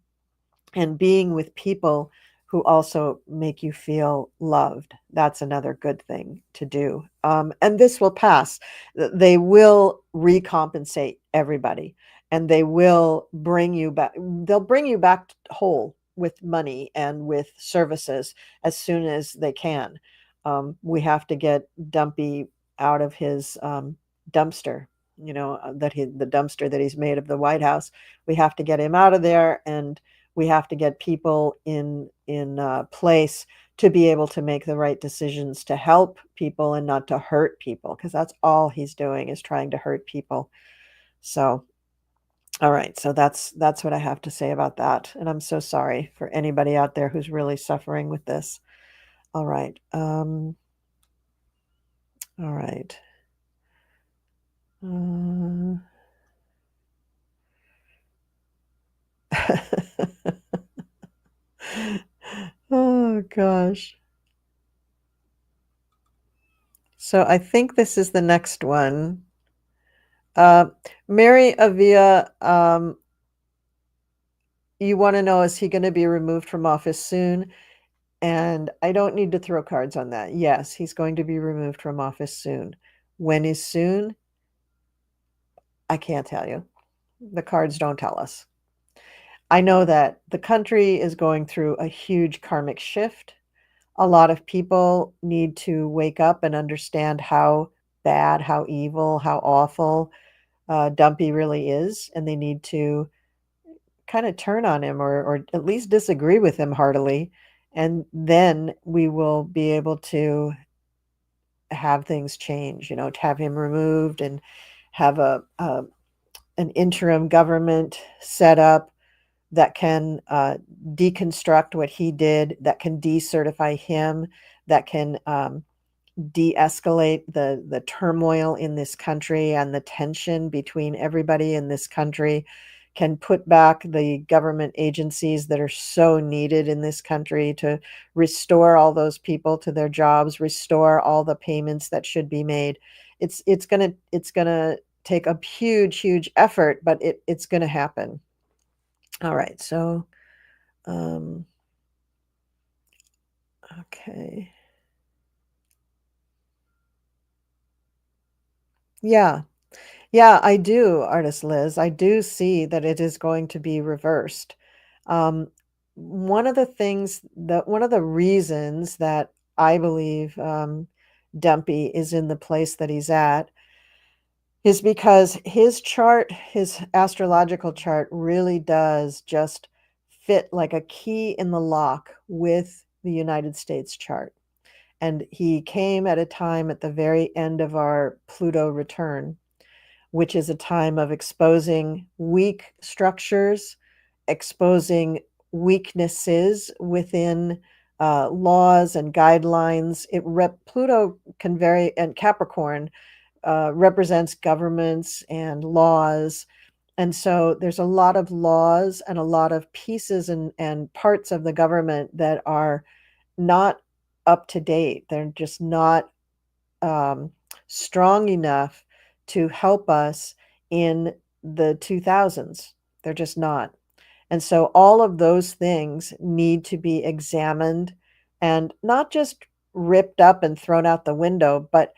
And being with people who also make you feel loved, that's another good thing to do. And this will pass. They will recompensate everybody, and they will bring you back. They'll bring you back whole with money and with services as soon as they can. We have to get Dumpy out of his dumpster, the dumpster that he's made of the White House. We have to get him out of there, and we have to get people in place to be able to make the right decisions to help people and not to hurt people, because that's all he's doing, is trying to hurt people. So, all right, so that's what I have to say about that, and I'm so sorry for anybody out there who's really suffering with this. All right. All right. Oh gosh. So I think this is the next one. Mary Avia, you want to know, is he going to be removed from office soon? And I don't need to throw cards on that. Yes, he's going to be removed from office soon. When is soon? I can't tell you. The cards don't tell us. I know that the country is going through a huge karmic shift. A lot of people need to wake up and understand how bad, how evil, how awful Dumpy really is, and they need to kind of turn on him or at least disagree with him heartily. And then we will be able to have things change, to have him removed and have an interim government set up that can deconstruct what he did, that can decertify him, that can de-escalate the turmoil in this country and the tension between everybody in this country, can put back the government agencies that are so needed in this country to restore all those people to their jobs, restore all the payments that should be made. It's gonna take a huge effort, but it's gonna happen. All right, so um, okay. Yeah. Yeah, I do, Artist Liz. I do see that it is going to be reversed. Um, one of the reasons that I believe Dumpy is in the place that he's at is because his chart, his astrological chart, really does just fit like a key in the lock with the United States chart. And he came at a time at the very end of our Pluto return, which is a time of exposing weak structures, exposing weaknesses within laws and guidelines. Pluto can vary, and Capricorn represents governments and laws. And so there's a lot of laws and a lot of pieces and parts of the government that are not up to date. They're just not um, strong enough to help us in the 2000s. They're just not. And so all of those things need to be examined and not just ripped up and thrown out the window, but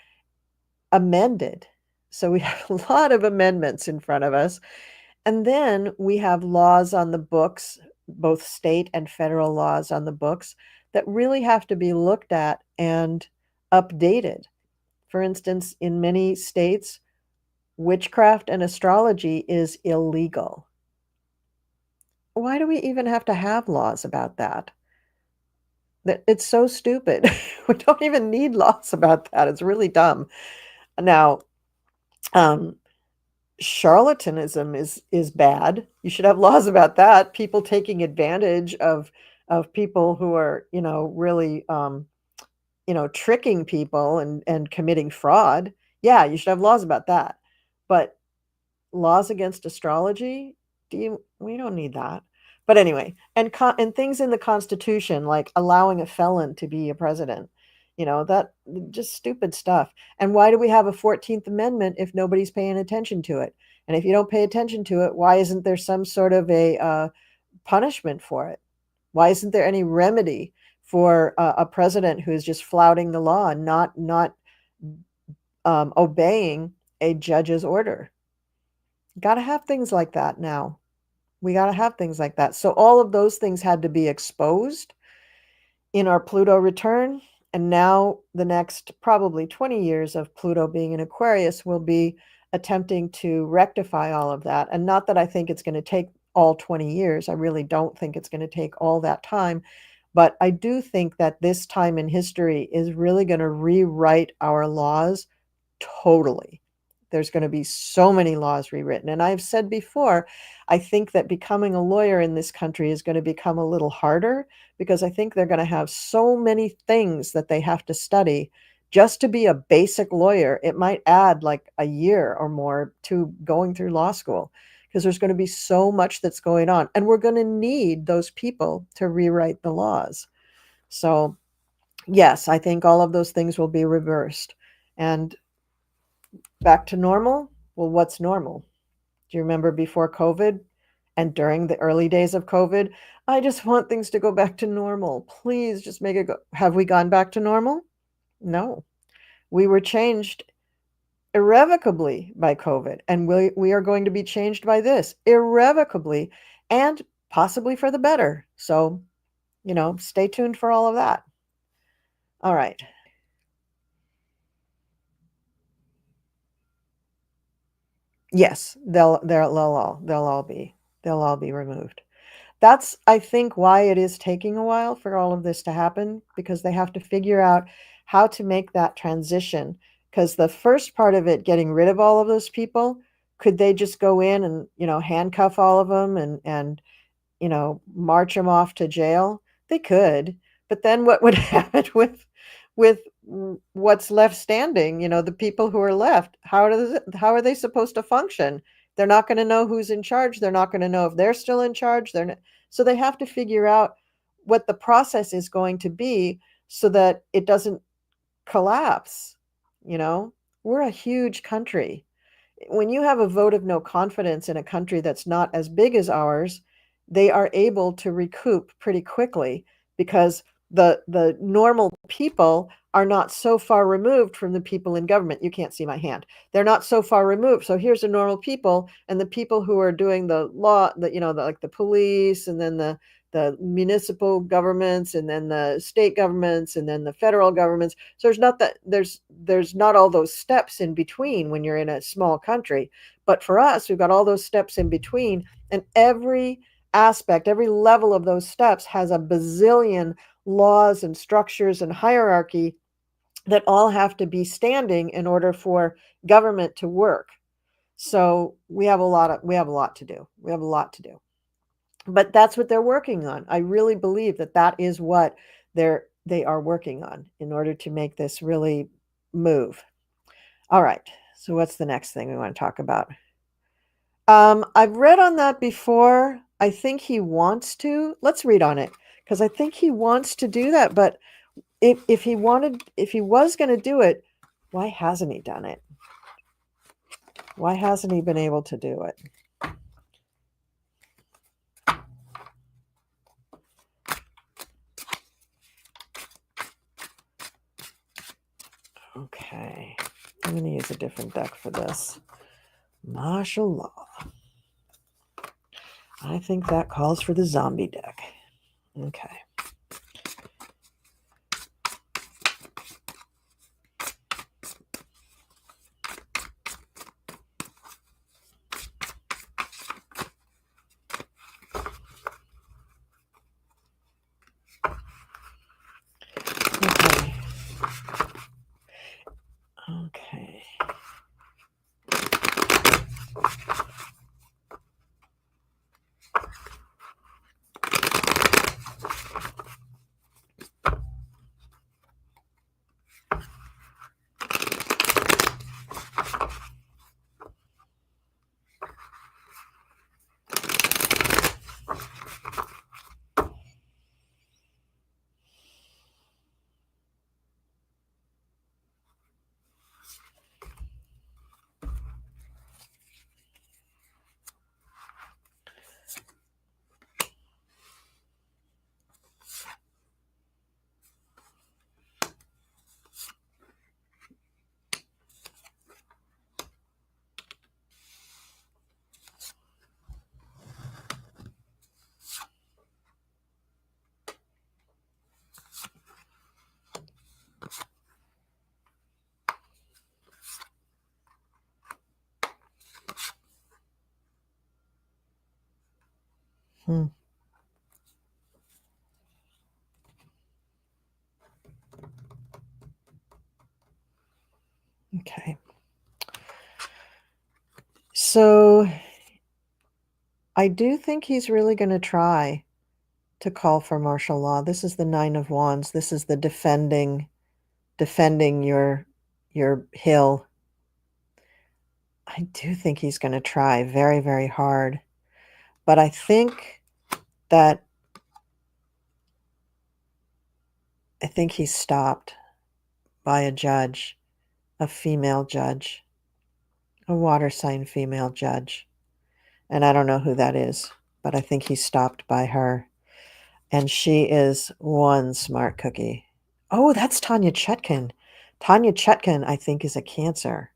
amended. So we have a lot of amendments in front of us. And then we have laws on the books, both state and federal laws on the books, that really have to be looked at and updated. For instance, in many states, witchcraft and astrology is illegal. Why do we even have to have laws about that? It's so stupid. We don't even need laws about that. It's really dumb. Now, um, charlatanism is bad. You should have laws about that. People taking advantage of people who are, really tricking people and committing fraud. Yeah, you should have laws about that. But laws against astrology, we don't need that. But anyway, and things in the Constitution like allowing a felon to be a president, that just stupid stuff. And why do we have a 14th Amendment if nobody's paying attention to it? And if you don't pay attention to it, why isn't there some sort of a punishment for it? Why isn't there any remedy for a president who is just flouting the law and not obeying a judge's order? Got to have things like that now. We got to have things like that. So all of those things had to be exposed in our Pluto return. And now the next probably 20 years of Pluto being in Aquarius will be attempting to rectify all of that. And not that I think it's going to take all 20 years. I really don't think it's going to take all that time. But I do think that this time in history is really going to rewrite our laws totally. There's going to be so many laws rewritten. And I've said before, I think that becoming a lawyer in this country is going to become a little harder because I think they're going to have so many things that they have to study just to be a basic lawyer. It might add like a year or more to going through law school because there's going to be so much that's going on. And we're going to need those people to rewrite the laws. So, yes, I think all of those things will be reversed. And back to normal? Well, what's normal? Do you remember before COVID and during the early days of COVID? I just want things to go back to normal. Please just make it go. Have we gone back to normal? No. We were changed irrevocably by COVID, and we are going to be changed by this irrevocably. And possibly for the better. So, stay tuned for all of that. All right. Yes, they'll all be removed. That's, I think, why it is taking a while for all of this to happen, because they have to figure out how to make that transition. Because the first part of it, getting rid of all of those people, could they just go in and, handcuff all of them and march them off to jail? They could, but then what would happen with what's left standing? The people who are left, how are they supposed to function? They're not going to know who's in charge. They're not going to know if they're still in charge. So they have to figure out what the process is going to be so that it doesn't collapse. We're a huge country. When you have a vote of no confidence in a country that's not as big as ours, they are able to recoup pretty quickly, because the normal people are not so far removed from the people in government. You can't see my hand. They're not so far removed. So here's the normal people, and the people who are doing the law, like the police, and then the municipal governments, and then the state governments, and then the federal governments. So there's not all those steps in between when you're in a small country. But for us, we've got all those steps in between, and every aspect, every level of those steps has a bazillion laws and structures and hierarchy that all have to be standing in order for government to work. So we have a lot to do. We have a lot to do. But that's what they're working on. I really believe that is what they are working on in order to make this really move. All right. So what's the next thing we want to talk about? I've read on that before. I think he wants to. Let's read on it, because I think he wants to do that. But if he was going to do it, why hasn't he done it? Why hasn't he been able to do it? Okay, I'm going to use a different deck for this. Martial law. I think that calls for the zombie deck. Okay. Okay. Okay. So I do think he's really going to try to call for martial law. This is the Nine of Wands. This is the defending your hill. I do think he's going to try very, very hard. But I think he's stopped by a judge, a female judge, a water sign female judge. And I don't know who that is, but I think he's stopped by her. And she is one smart cookie. Oh, that's Tanya Chutkin. Tanya Chutkin, I think, is a Cancer.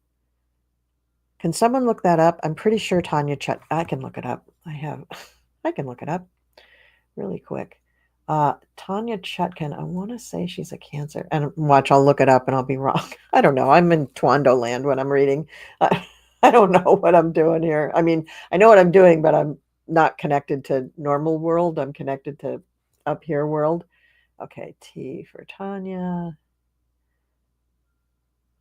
Can someone look that up? I'm pretty sure Tanya Chutkin. I can look it up. I can look it up. really quick. Tanya Chutkin, I want to say she's a Cancer. And watch, I'll look it up and I'll be wrong. I don't know. I'm in Twando land when I'm reading. I don't know what I'm doing here. I mean, I know what I'm doing, but I'm not connected to normal world. I'm connected to up here world. Okay, T for Tanya.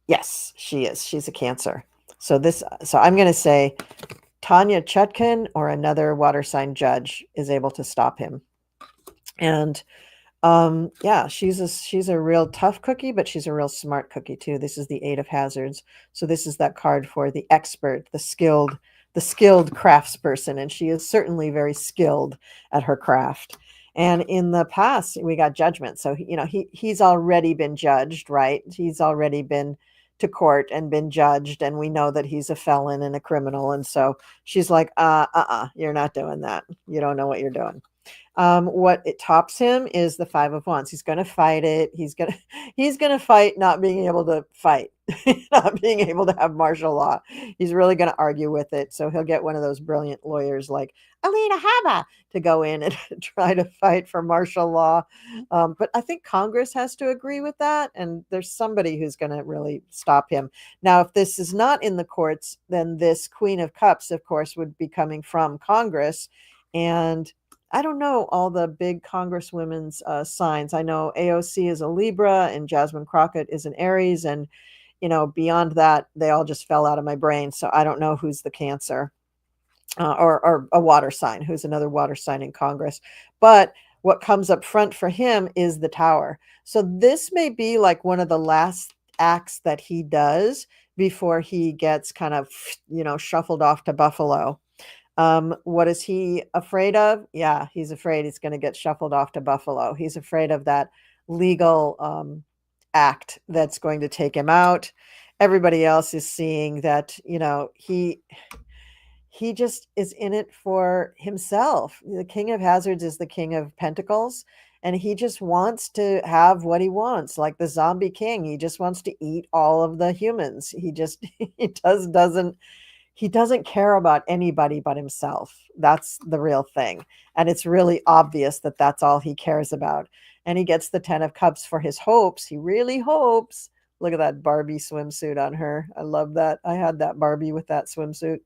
Yes, she is. She's a Cancer. So I'm going to say Tanya Chutkin or another water sign judge is able to stop him. And yeah, she's a real tough cookie, but she's a real smart cookie too. This is the Eight of Hazards. So this is that card for the expert, the skilled craftsperson, and she is certainly very skilled at her craft. And in the past, we got judgment. So he's already been judged, right? He's already been to court and been judged, and we know that he's a felon and a criminal. And so she's like, you're not doing that. You don't know what you're doing. What it tops him is the Five of Wands. He's going to fight it. He's going to fight not being able to fight, not being able to have martial law. He's really going to argue with it. So he'll get one of those brilliant lawyers like Alina Habba to go in and try to fight for martial law. But I think Congress has to agree with that, and there's somebody who's going to really stop him. Now, if this is not in the courts, then this Queen of Cups, of course, would be coming from Congress. And I don't know all the big congresswomen's signs. I know AOC is a Libra and Jasmine Crockett is an Aries. And, beyond that, they all just fell out of my brain. So I don't know who's the Cancer or a water sign, who's another water sign in Congress. But what comes up front for him is the Tower. So this may be like one of the last acts that he does before he gets kind of, shuffled off to Buffalo. What is he afraid of? Yeah, he's afraid he's going to get shuffled off to Buffalo. He's afraid of that legal act that's going to take him out. Everybody else is seeing that, he just is in it for himself. The King of Hazards is the King of Pentacles, and he just wants to have what he wants, like the zombie king. He just wants to eat all of the humans. He doesn't care about anybody but himself. That's the real thing. And it's really obvious that that's all he cares about. And he gets the 10 of Cups for his hopes. He really hopes. Look at that Barbie swimsuit on her. I love that. I had that Barbie with that swimsuit.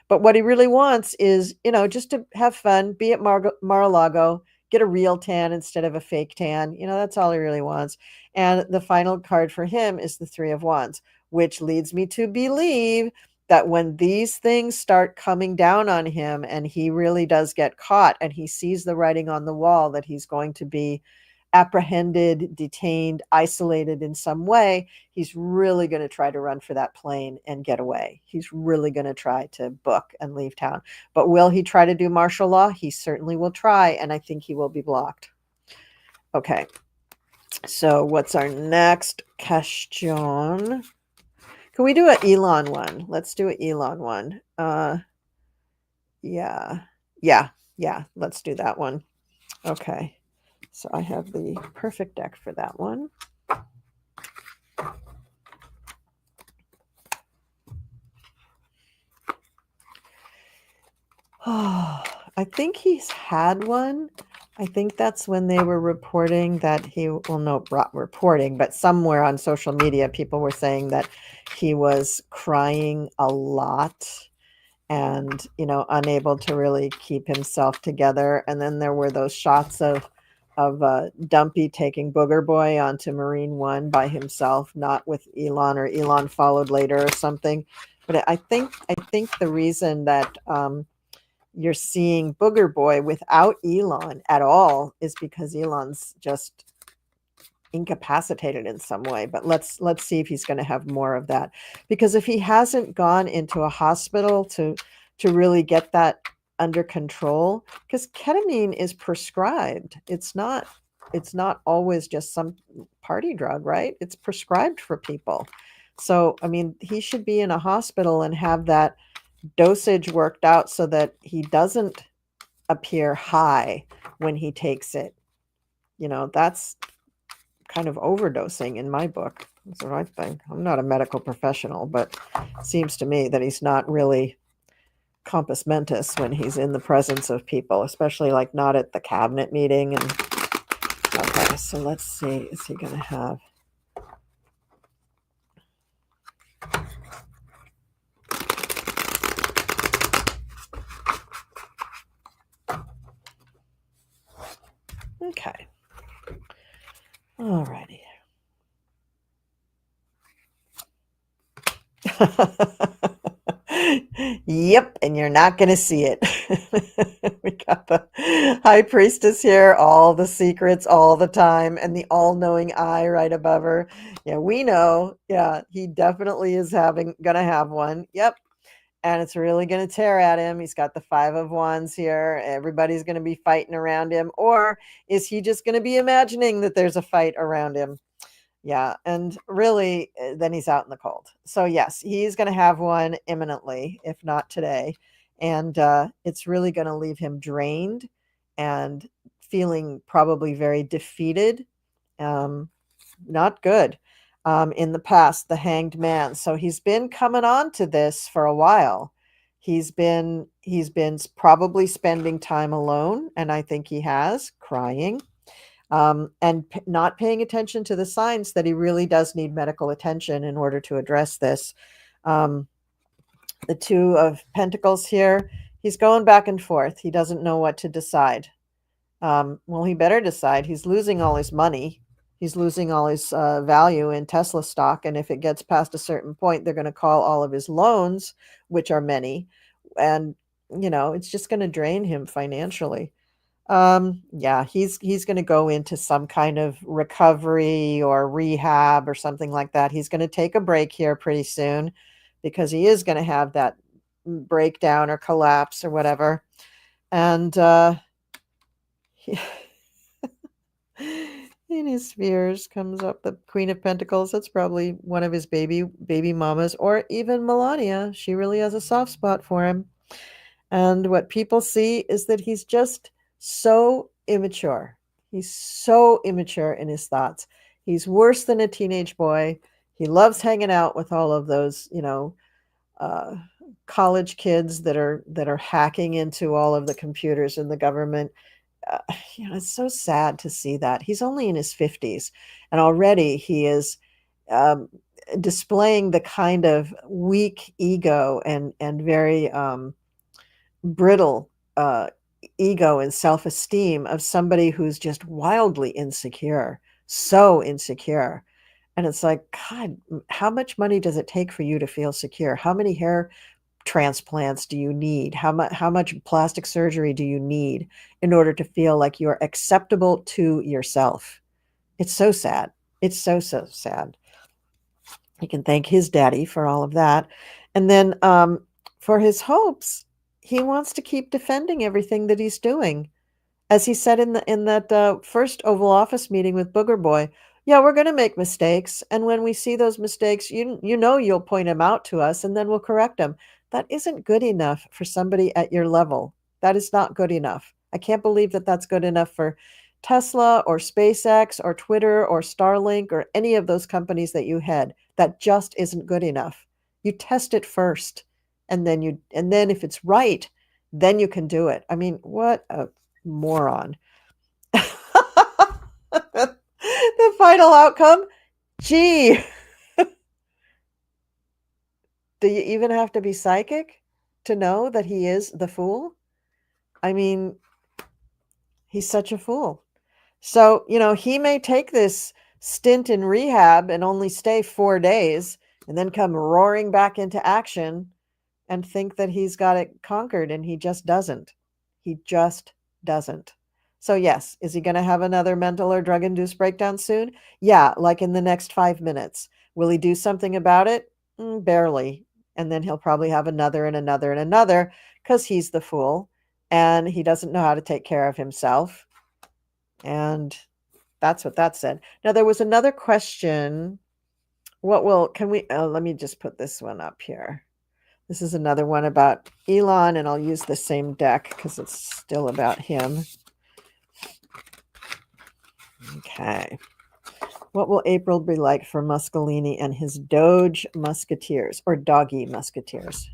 But what he really wants is, just to have fun, be at Mar-a-Lago, get a real tan instead of a fake tan. That's all he really wants. And the final card for him is the Three of Wands, which leads me to believe that when these things start coming down on him and he really does get caught and he sees the writing on the wall that he's going to be apprehended, detained, isolated in some way, he's really going to try to run for that plane and get away. He's really going to try to book and leave town. But will he try to do martial law? He certainly will try, and I think he will be blocked. Okay. So what's our next question? Can we do an Elon one? Let's do an Elon one. Yeah. Let's do that one. Okay. So I have the perfect deck for that one. Oh, I think he's had one. I think that's when they were reporting that not reporting, but somewhere on social media, people were saying that he was crying a lot and, unable to really keep himself together. And then there were those shots of Dumpy taking Booger Boy onto Marine One by himself, not with Elon, or Elon followed later or something. But I think the reason that you're seeing Booger Boy without Elon at all is because Elon's just incapacitated in some way. But let's see if he's going to have more of that, because if he hasn't gone into a hospital to really get that under control, because ketamine is prescribed. It's not always just some party drug, right? It's prescribed for people. So, I mean, he should be in a hospital and have that dosage worked out so that he doesn't appear high when he takes it. That's kind of overdosing in my book. That's what I think. I'm not a medical professional, but it seems to me that he's not really compos mentis when he's in the presence of people, especially like not at the cabinet meeting. And okay, so let's see, is he going to have? Okay. All righty. Yep, and you're not going to see it. We got the high priestess here, all the secrets all the time, and the all-knowing eye right above her. Yeah, we know. Yeah, he definitely is gonna have one. Yep. And it's really going to tear at him. He's got the 5 of Wands here. Everybody's going to be fighting around him. Or is he just going to be imagining that there's a fight around him? Yeah, and really, then he's out in the cold. So yes, he's going to have one imminently, if not today, and it's really going to leave him drained and feeling probably very defeated. Not good. In the past, the Hanged Man. So he's been coming on to this for a while. He's been probably spending time alone, and I think he has, crying, and not paying attention to the signs that he really does need medical attention in order to address this. The 2 of Pentacles here, he's going back and forth. He doesn't know what to decide. Well, he better decide. He's losing all his money. He's losing all his value in Tesla stock. And if it gets past a certain point, they're going to call all of his loans, which are many. And, it's just going to drain him financially. Yeah, he's going to go into some kind of recovery or rehab or something like that. He's going to take a break here pretty soon because he is going to have that breakdown or collapse or whatever. And in his spheres comes up the Queen of Pentacles. That's probably one of his baby mamas, or even Melania. She really has a soft spot for him. And what people see is that he's just so immature. He's so immature in his thoughts. He's worse than a teenage boy. He loves hanging out with all of those, college kids that are hacking into all of the computers in the government. It's so sad to see that. He's only in his 50s, and already he is displaying the kind of weak ego and very brittle ego and self-esteem of somebody who's just wildly insecure, so insecure. And it's like, God, how much money does it take for you to feel secure? How many hair transplants do you need? How much plastic surgery do you need in order to feel like you're acceptable to yourself? It's so sad. It's so sad. He can thank his daddy for all of that. And then for his hopes, he wants to keep defending everything that he's doing. As he said in that first Oval Office meeting with Booger Boy, yeah, we're going to make mistakes. And when we see those mistakes, you'll point them out to us and then we'll correct them. That isn't good enough for somebody at your level. That is not good enough. I can't believe that that's good enough for Tesla or SpaceX or Twitter or Starlink or any of those companies that you head. That just isn't good enough. You test it first, and then if it's right, then you can do it. I mean, what a moron. The final outcome, gee, do you even have to be psychic to know that he is the fool? I mean, he's such a fool. So, he may take this stint in rehab and only stay 4 days and then come roaring back into action and think that he's got it conquered, and he just doesn't. He just doesn't. So yes, is he going to have another mental or drug-induced breakdown soon? Yeah, like in the next 5 minutes. Will he do something about it? Barely. And then he'll probably have another and another and another because he's the fool and he doesn't know how to take care of himself. And that's what that said. Now, there was another question. Let me just put this one up here. This is another one about Elon, and I'll use the same deck because it's still about him. Okay. What will April be like for Muscolini and his Doge Musketeers, or Doggy Musketeers?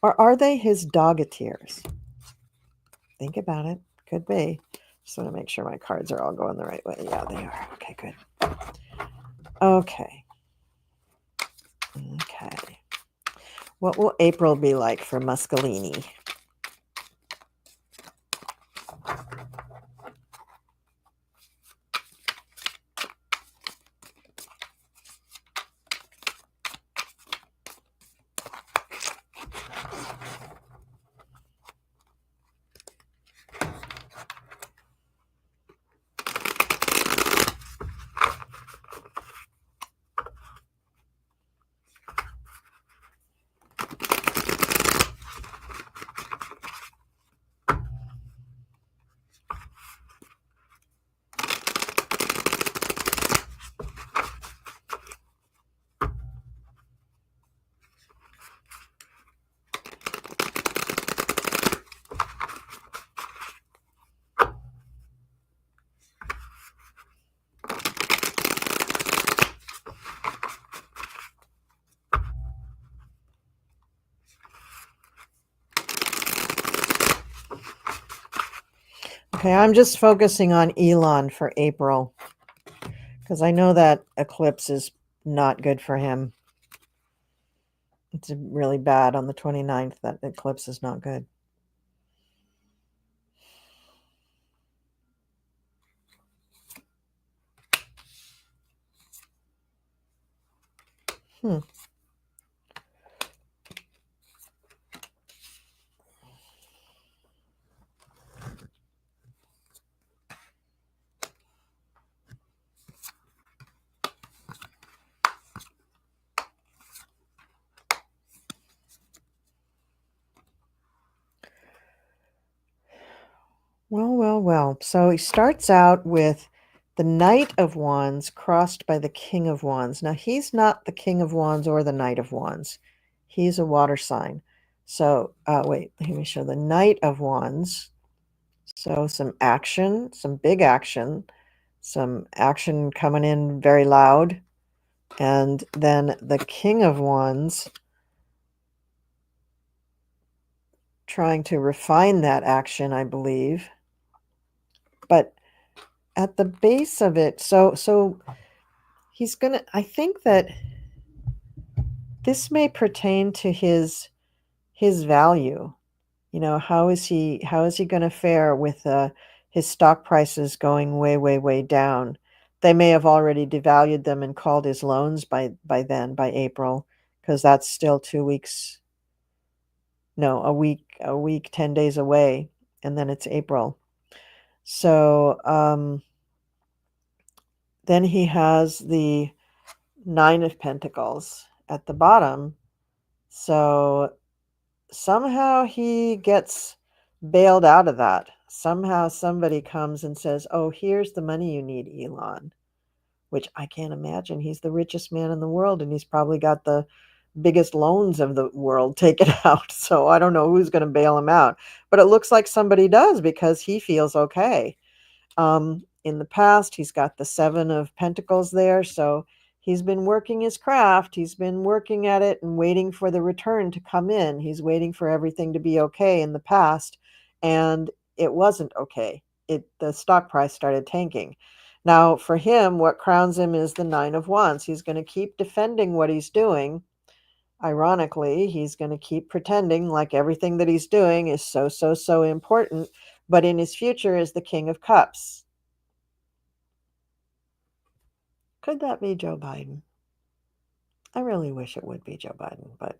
Or are they his dogateers? Think about it. Could be. Just want to make sure my cards are all going the right way. Yeah, they are. Okay, good. Okay. Okay. What will April be like for Muscolini? Okay, I'm just focusing on Elon for April because I know that eclipse is not good for him. It's really bad on the 29th. That eclipse is not good. Well. So he starts out with the Knight of Wands crossed by the King of Wands. Now, he's not the King of Wands or the Knight of Wands. He's a water sign. So, wait, let me show the Knight of Wands. So, some action, some big action, some action coming in very loud. And then the King of Wands trying to refine that action, I believe. But at the base of it, so he's gonna, I think that this may pertain to his value. You know, how is he going to fare with his stock prices going way down? They may have already devalued them and called his loans by then, by April, because that's still 2 weeks. No, a week, 10 days away, and then it's April. So then he has the Nine of Pentacles at the bottom. So somehow he gets bailed out of that. Somehow somebody comes and says, oh, here's the money you need, Elon, which I can't imagine. He's the richest man in the world, and he's probably got the biggest loans of the world taken out. So I don't know who's going to bail him out. But it looks like somebody does because he feels okay. In the past, he's got the Seven of Pentacles there. So he's been working his craft. He's been working at it and waiting for the return to come in. He's waiting for everything to be okay in the past. And it wasn't okay. The stock price started tanking. Now, for him, what crowns him is the Nine of Wands. He's going to keep defending what he's doing. Ironically, he's going to keep pretending like everything that he's doing is so important. But in his future is the King of Cups. Could that be Joe Biden? I really wish it would be Joe Biden, but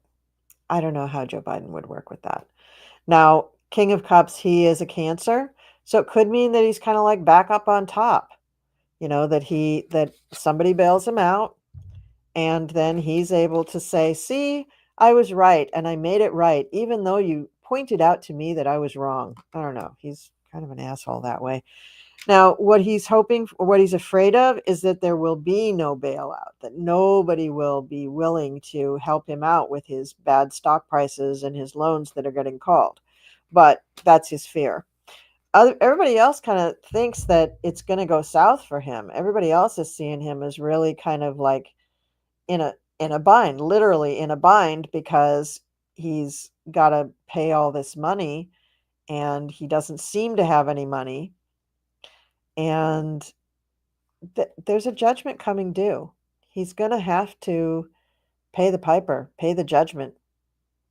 I don't know how Joe Biden would work with that. Now, King of Cups, he is a Cancer, so it could mean that he's kind of like back up on top. You know, that somebody bails him out, and then he's able to say, see, I was right, and I made it right, even though you pointed out to me that I was wrong. I don't know. He's kind of an asshole that way. Now, what he's hoping, or what he's afraid of, is that there will be no bailout, that nobody will be willing to help him out with his bad stock prices and his loans that are getting called. But that's his fear. Everybody else kind of thinks that it's going to go south for him. Everybody else is seeing him as really kind of like in a bind, literally in a bind, because he's got to pay all this money, and he doesn't seem to have any money. And there's a judgment coming due. He's going to have to pay the piper, pay the judgment.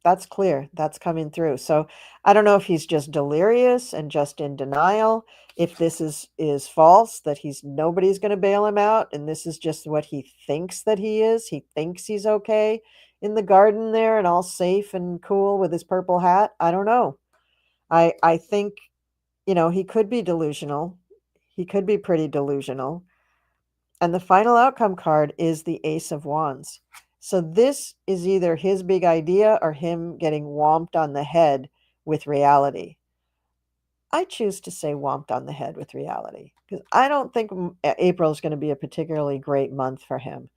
That's clear. That's coming through. So I don't know if he's just delirious and just in denial, if this is false, that nobody's going to bail him out, and this is just what he thinks that he is. He thinks he's okay in the garden there and all safe and cool with his purple hat. I don't know. I think, he could be delusional. He could be pretty delusional. And the final outcome card is the Ace of Wands. So this is either his big idea or him getting whomped on the head with reality. I choose to say whomped on the head with reality because I don't think April is going to be a particularly great month for him.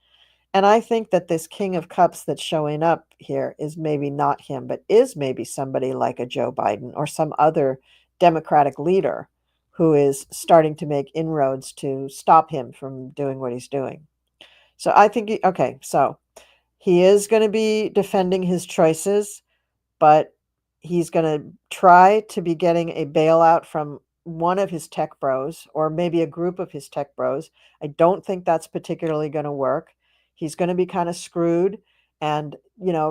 And I think that this King of Cups that's showing up here is maybe not him, but is maybe somebody like a Joe Biden or some other Democratic leader who is starting to make inroads to stop him from doing what he's doing. So I think, so he is going to be defending his choices, but he's going to try to be getting a bailout from one of his tech bros or maybe a group of his tech bros. I don't think that's particularly going to work. He's going to be kind of screwed and,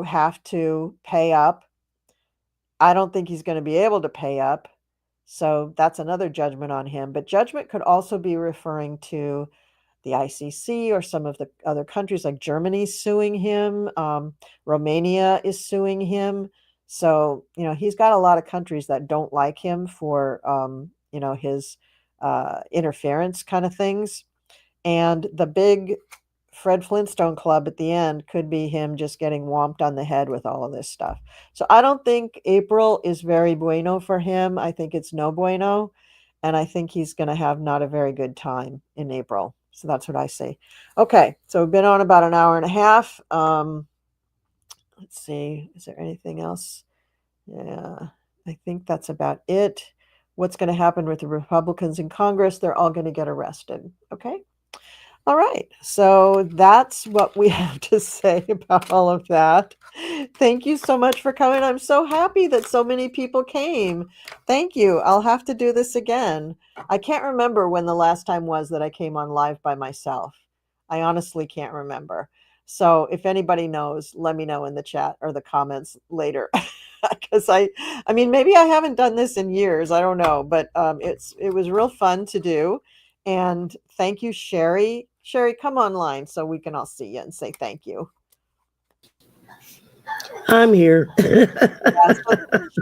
have to pay up. I don't think he's going to be able to pay up. So that's another judgment on him. But judgment could also be referring to the ICC or some of the other countries, like Germany suing him. Romania is suing him. So, he's got a lot of countries that don't like him for, his interference kind of things. And the big Fred Flintstone Club at the end could be him just getting whomped on the head with all of this stuff. So I don't think April is very bueno for him. I think it's no bueno. And I think he's going to have not a very good time in April. So that's what I say. Okay. So we've been on about an hour and a half. Let's see. Is there anything else? Yeah, I think that's about it. What's going to happen with the Republicans in Congress? They're all going to get arrested. Okay. All right. So that's what we have to say about all of that. Thank you so much for coming. I'm so happy that so many people came. Thank you. I'll have to do this again. I can't remember when the last time was that I came on live by myself. I honestly can't remember. So if anybody knows, let me know in the chat or the comments later. Because maybe I haven't done this in years. I don't know, but it was real fun to do. And thank you, Sherry. Sherry, come online so we can all see you and say thank you. I'm here. So,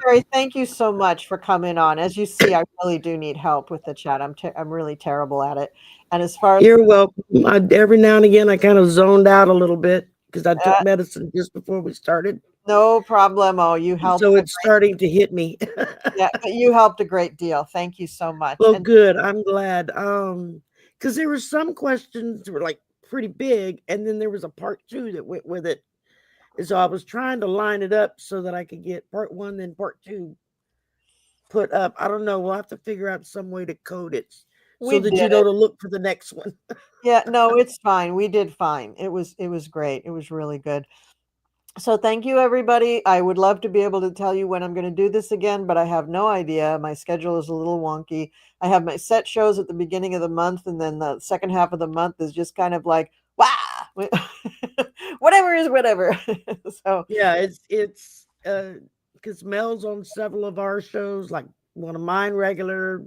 Sherry, thank you so much for coming on. As you see, I really do need help with the chat. I'm really terrible at it. And as far as you're welcome. Every now and again, I kind of zoned out a little bit because I took medicine just before we started. No problemo. You helped. So it's starting to hit me. Yeah, but you helped a great deal. Thank you so much. Well, good. I'm glad. Because there were some questions that were like pretty big, and then there was a part 2 that went with it. And so I was trying to line it up so that I could get part 1, then part 2 put up. I don't know. We'll have to figure out some way to code it so that you know to look for the next one. Yeah, no, it's fine. We did fine. It was great. It was really good. So thank you, everybody. I would love to be able to tell you when I'm going to do this again, but I have no idea. My schedule is a little wonky. I have my set shows at the beginning of the month, and then the second half of the month is just kind of like, wow, whatever is whatever. So yeah, it's because Mel's on several of our shows, like one of mine regular,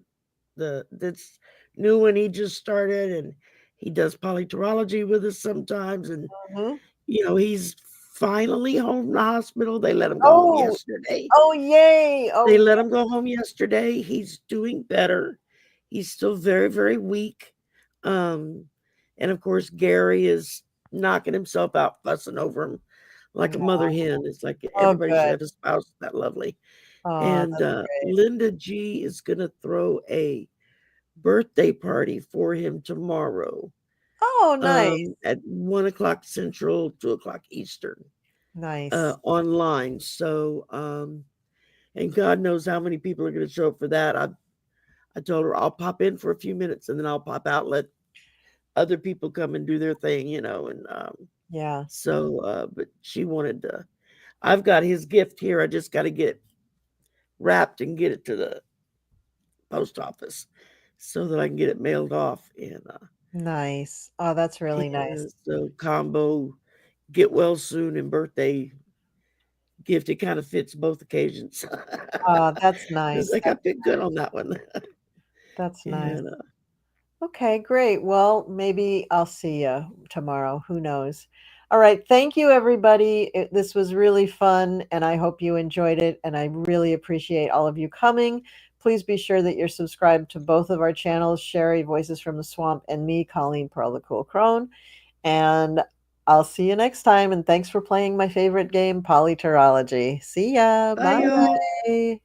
that's new one he just started, and he does PoliTarology with us sometimes, and he's finally home from the hospital. They let him go home yesterday. Oh, yay. They let him go home yesterday. He's doing better. He's still very, very weak. And of course, Gary is knocking himself out, fussing over him like a mother hen. It's like everybody should have a spouse that lovely. And Linda G is going to throw a birthday party for him tomorrow. Oh, nice. At 1:00 Central, 2:00 Eastern. Nice. Online. So, and God knows how many people are going to show up for that. I told her I'll pop in for a few minutes and then I'll pop out, let other people come and do their thing, and yeah. So, but she wanted to. I've got his gift here. I just got to get it wrapped and get it to the post office so that I can get it mailed off. Nice. Oh, that's really nice. So combo get well soon and birthday gift. It kind of fits both occasions. Oh, that's I was nice. like, I picked good on that one. That's nice. and Okay, great. Well, maybe I'll see you tomorrow. Who knows? All right. Thank you, everybody. This was really fun, and I hope you enjoyed it. And I really appreciate all of you coming. Please be sure that you're subscribed to both of our channels, Sherry, Voices from the Swamp, and me, Colleen, Pearl the Cool Crone. And I'll see you next time. And thanks for playing my favorite game, PoliTarology. See ya. bye, y'all. Bye.